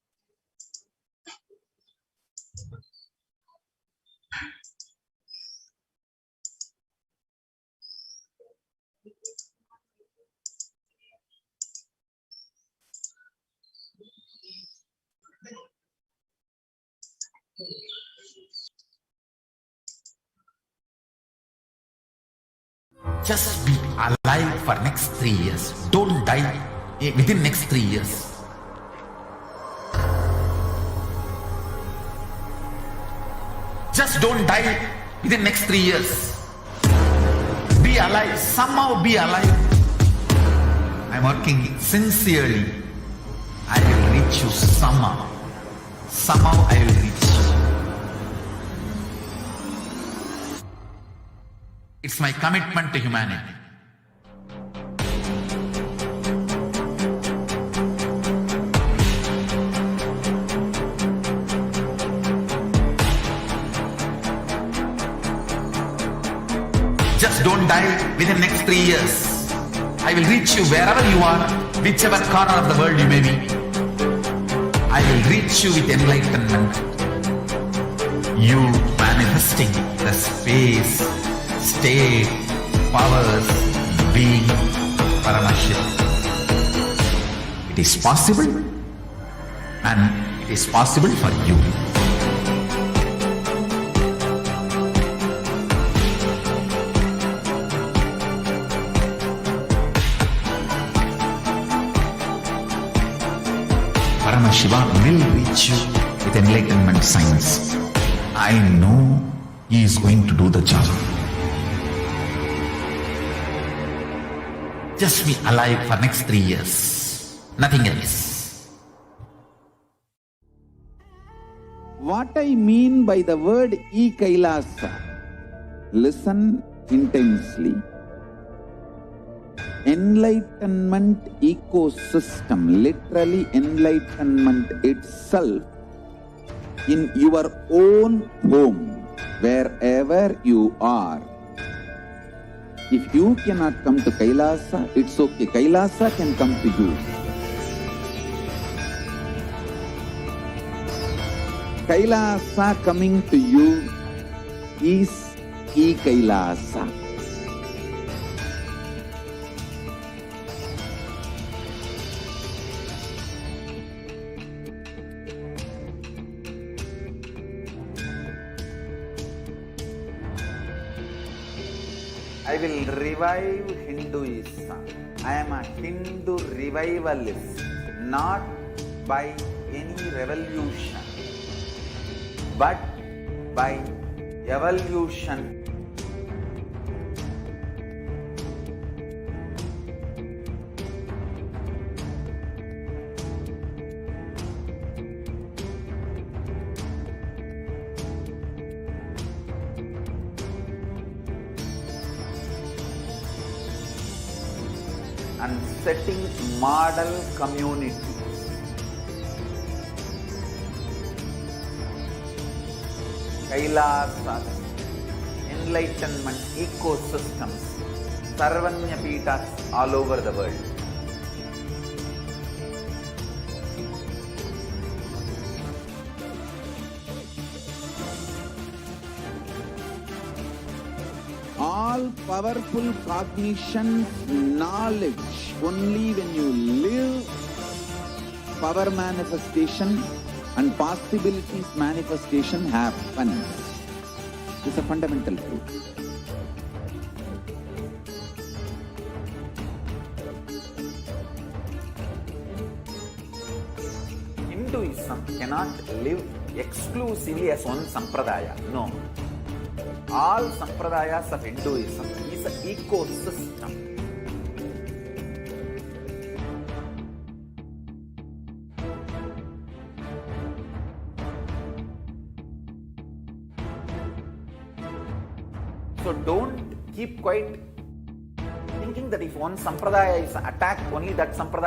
Just be alive for next 3 years. Don't die within next 3 years. Just don't die within next 3 years. Be alive. Somehow be alive. I'm working sincerely. I will reach you somehow. Somehow I will reach you. It's my commitment to humanity. Just don't die within next 3 years. I will reach you wherever you are, whichever corner of the world you may be. I will reach you with enlightenment. You manifesting the space, state, powers, being, Paramashivoham. It is possible, and it is possible for you. Paramashivoham will reach you with enlightenment science. I know he is going to do the job. Just be alive for next 3 years. Nothing else. What I mean by the word e-Kailasa, listen intensely. Enlightenment ecosystem, literally enlightenment itself, in your own home, wherever you are. If you cannot come to Kailasa, it's okay. Kailasa can come to you. Kailasa coming to you is e-Kailasa. I will revive Hinduism. I am a Hindu revivalist, not by any revolution, but by evolution. And setting model community. Kailasas, enlightenment ecosystems, Sarvanya Pitas all over the world. All powerful cognition, knowledge, only when you live, power manifestation and possibilities manifestation happens. This is a fundamental truth. Hinduism cannot live exclusively as one sampradaya. No. All sampradayas of Hinduism is an ecosystem. So don't keep quiet thinking that if one sampradaya is attacked, only that sampradaya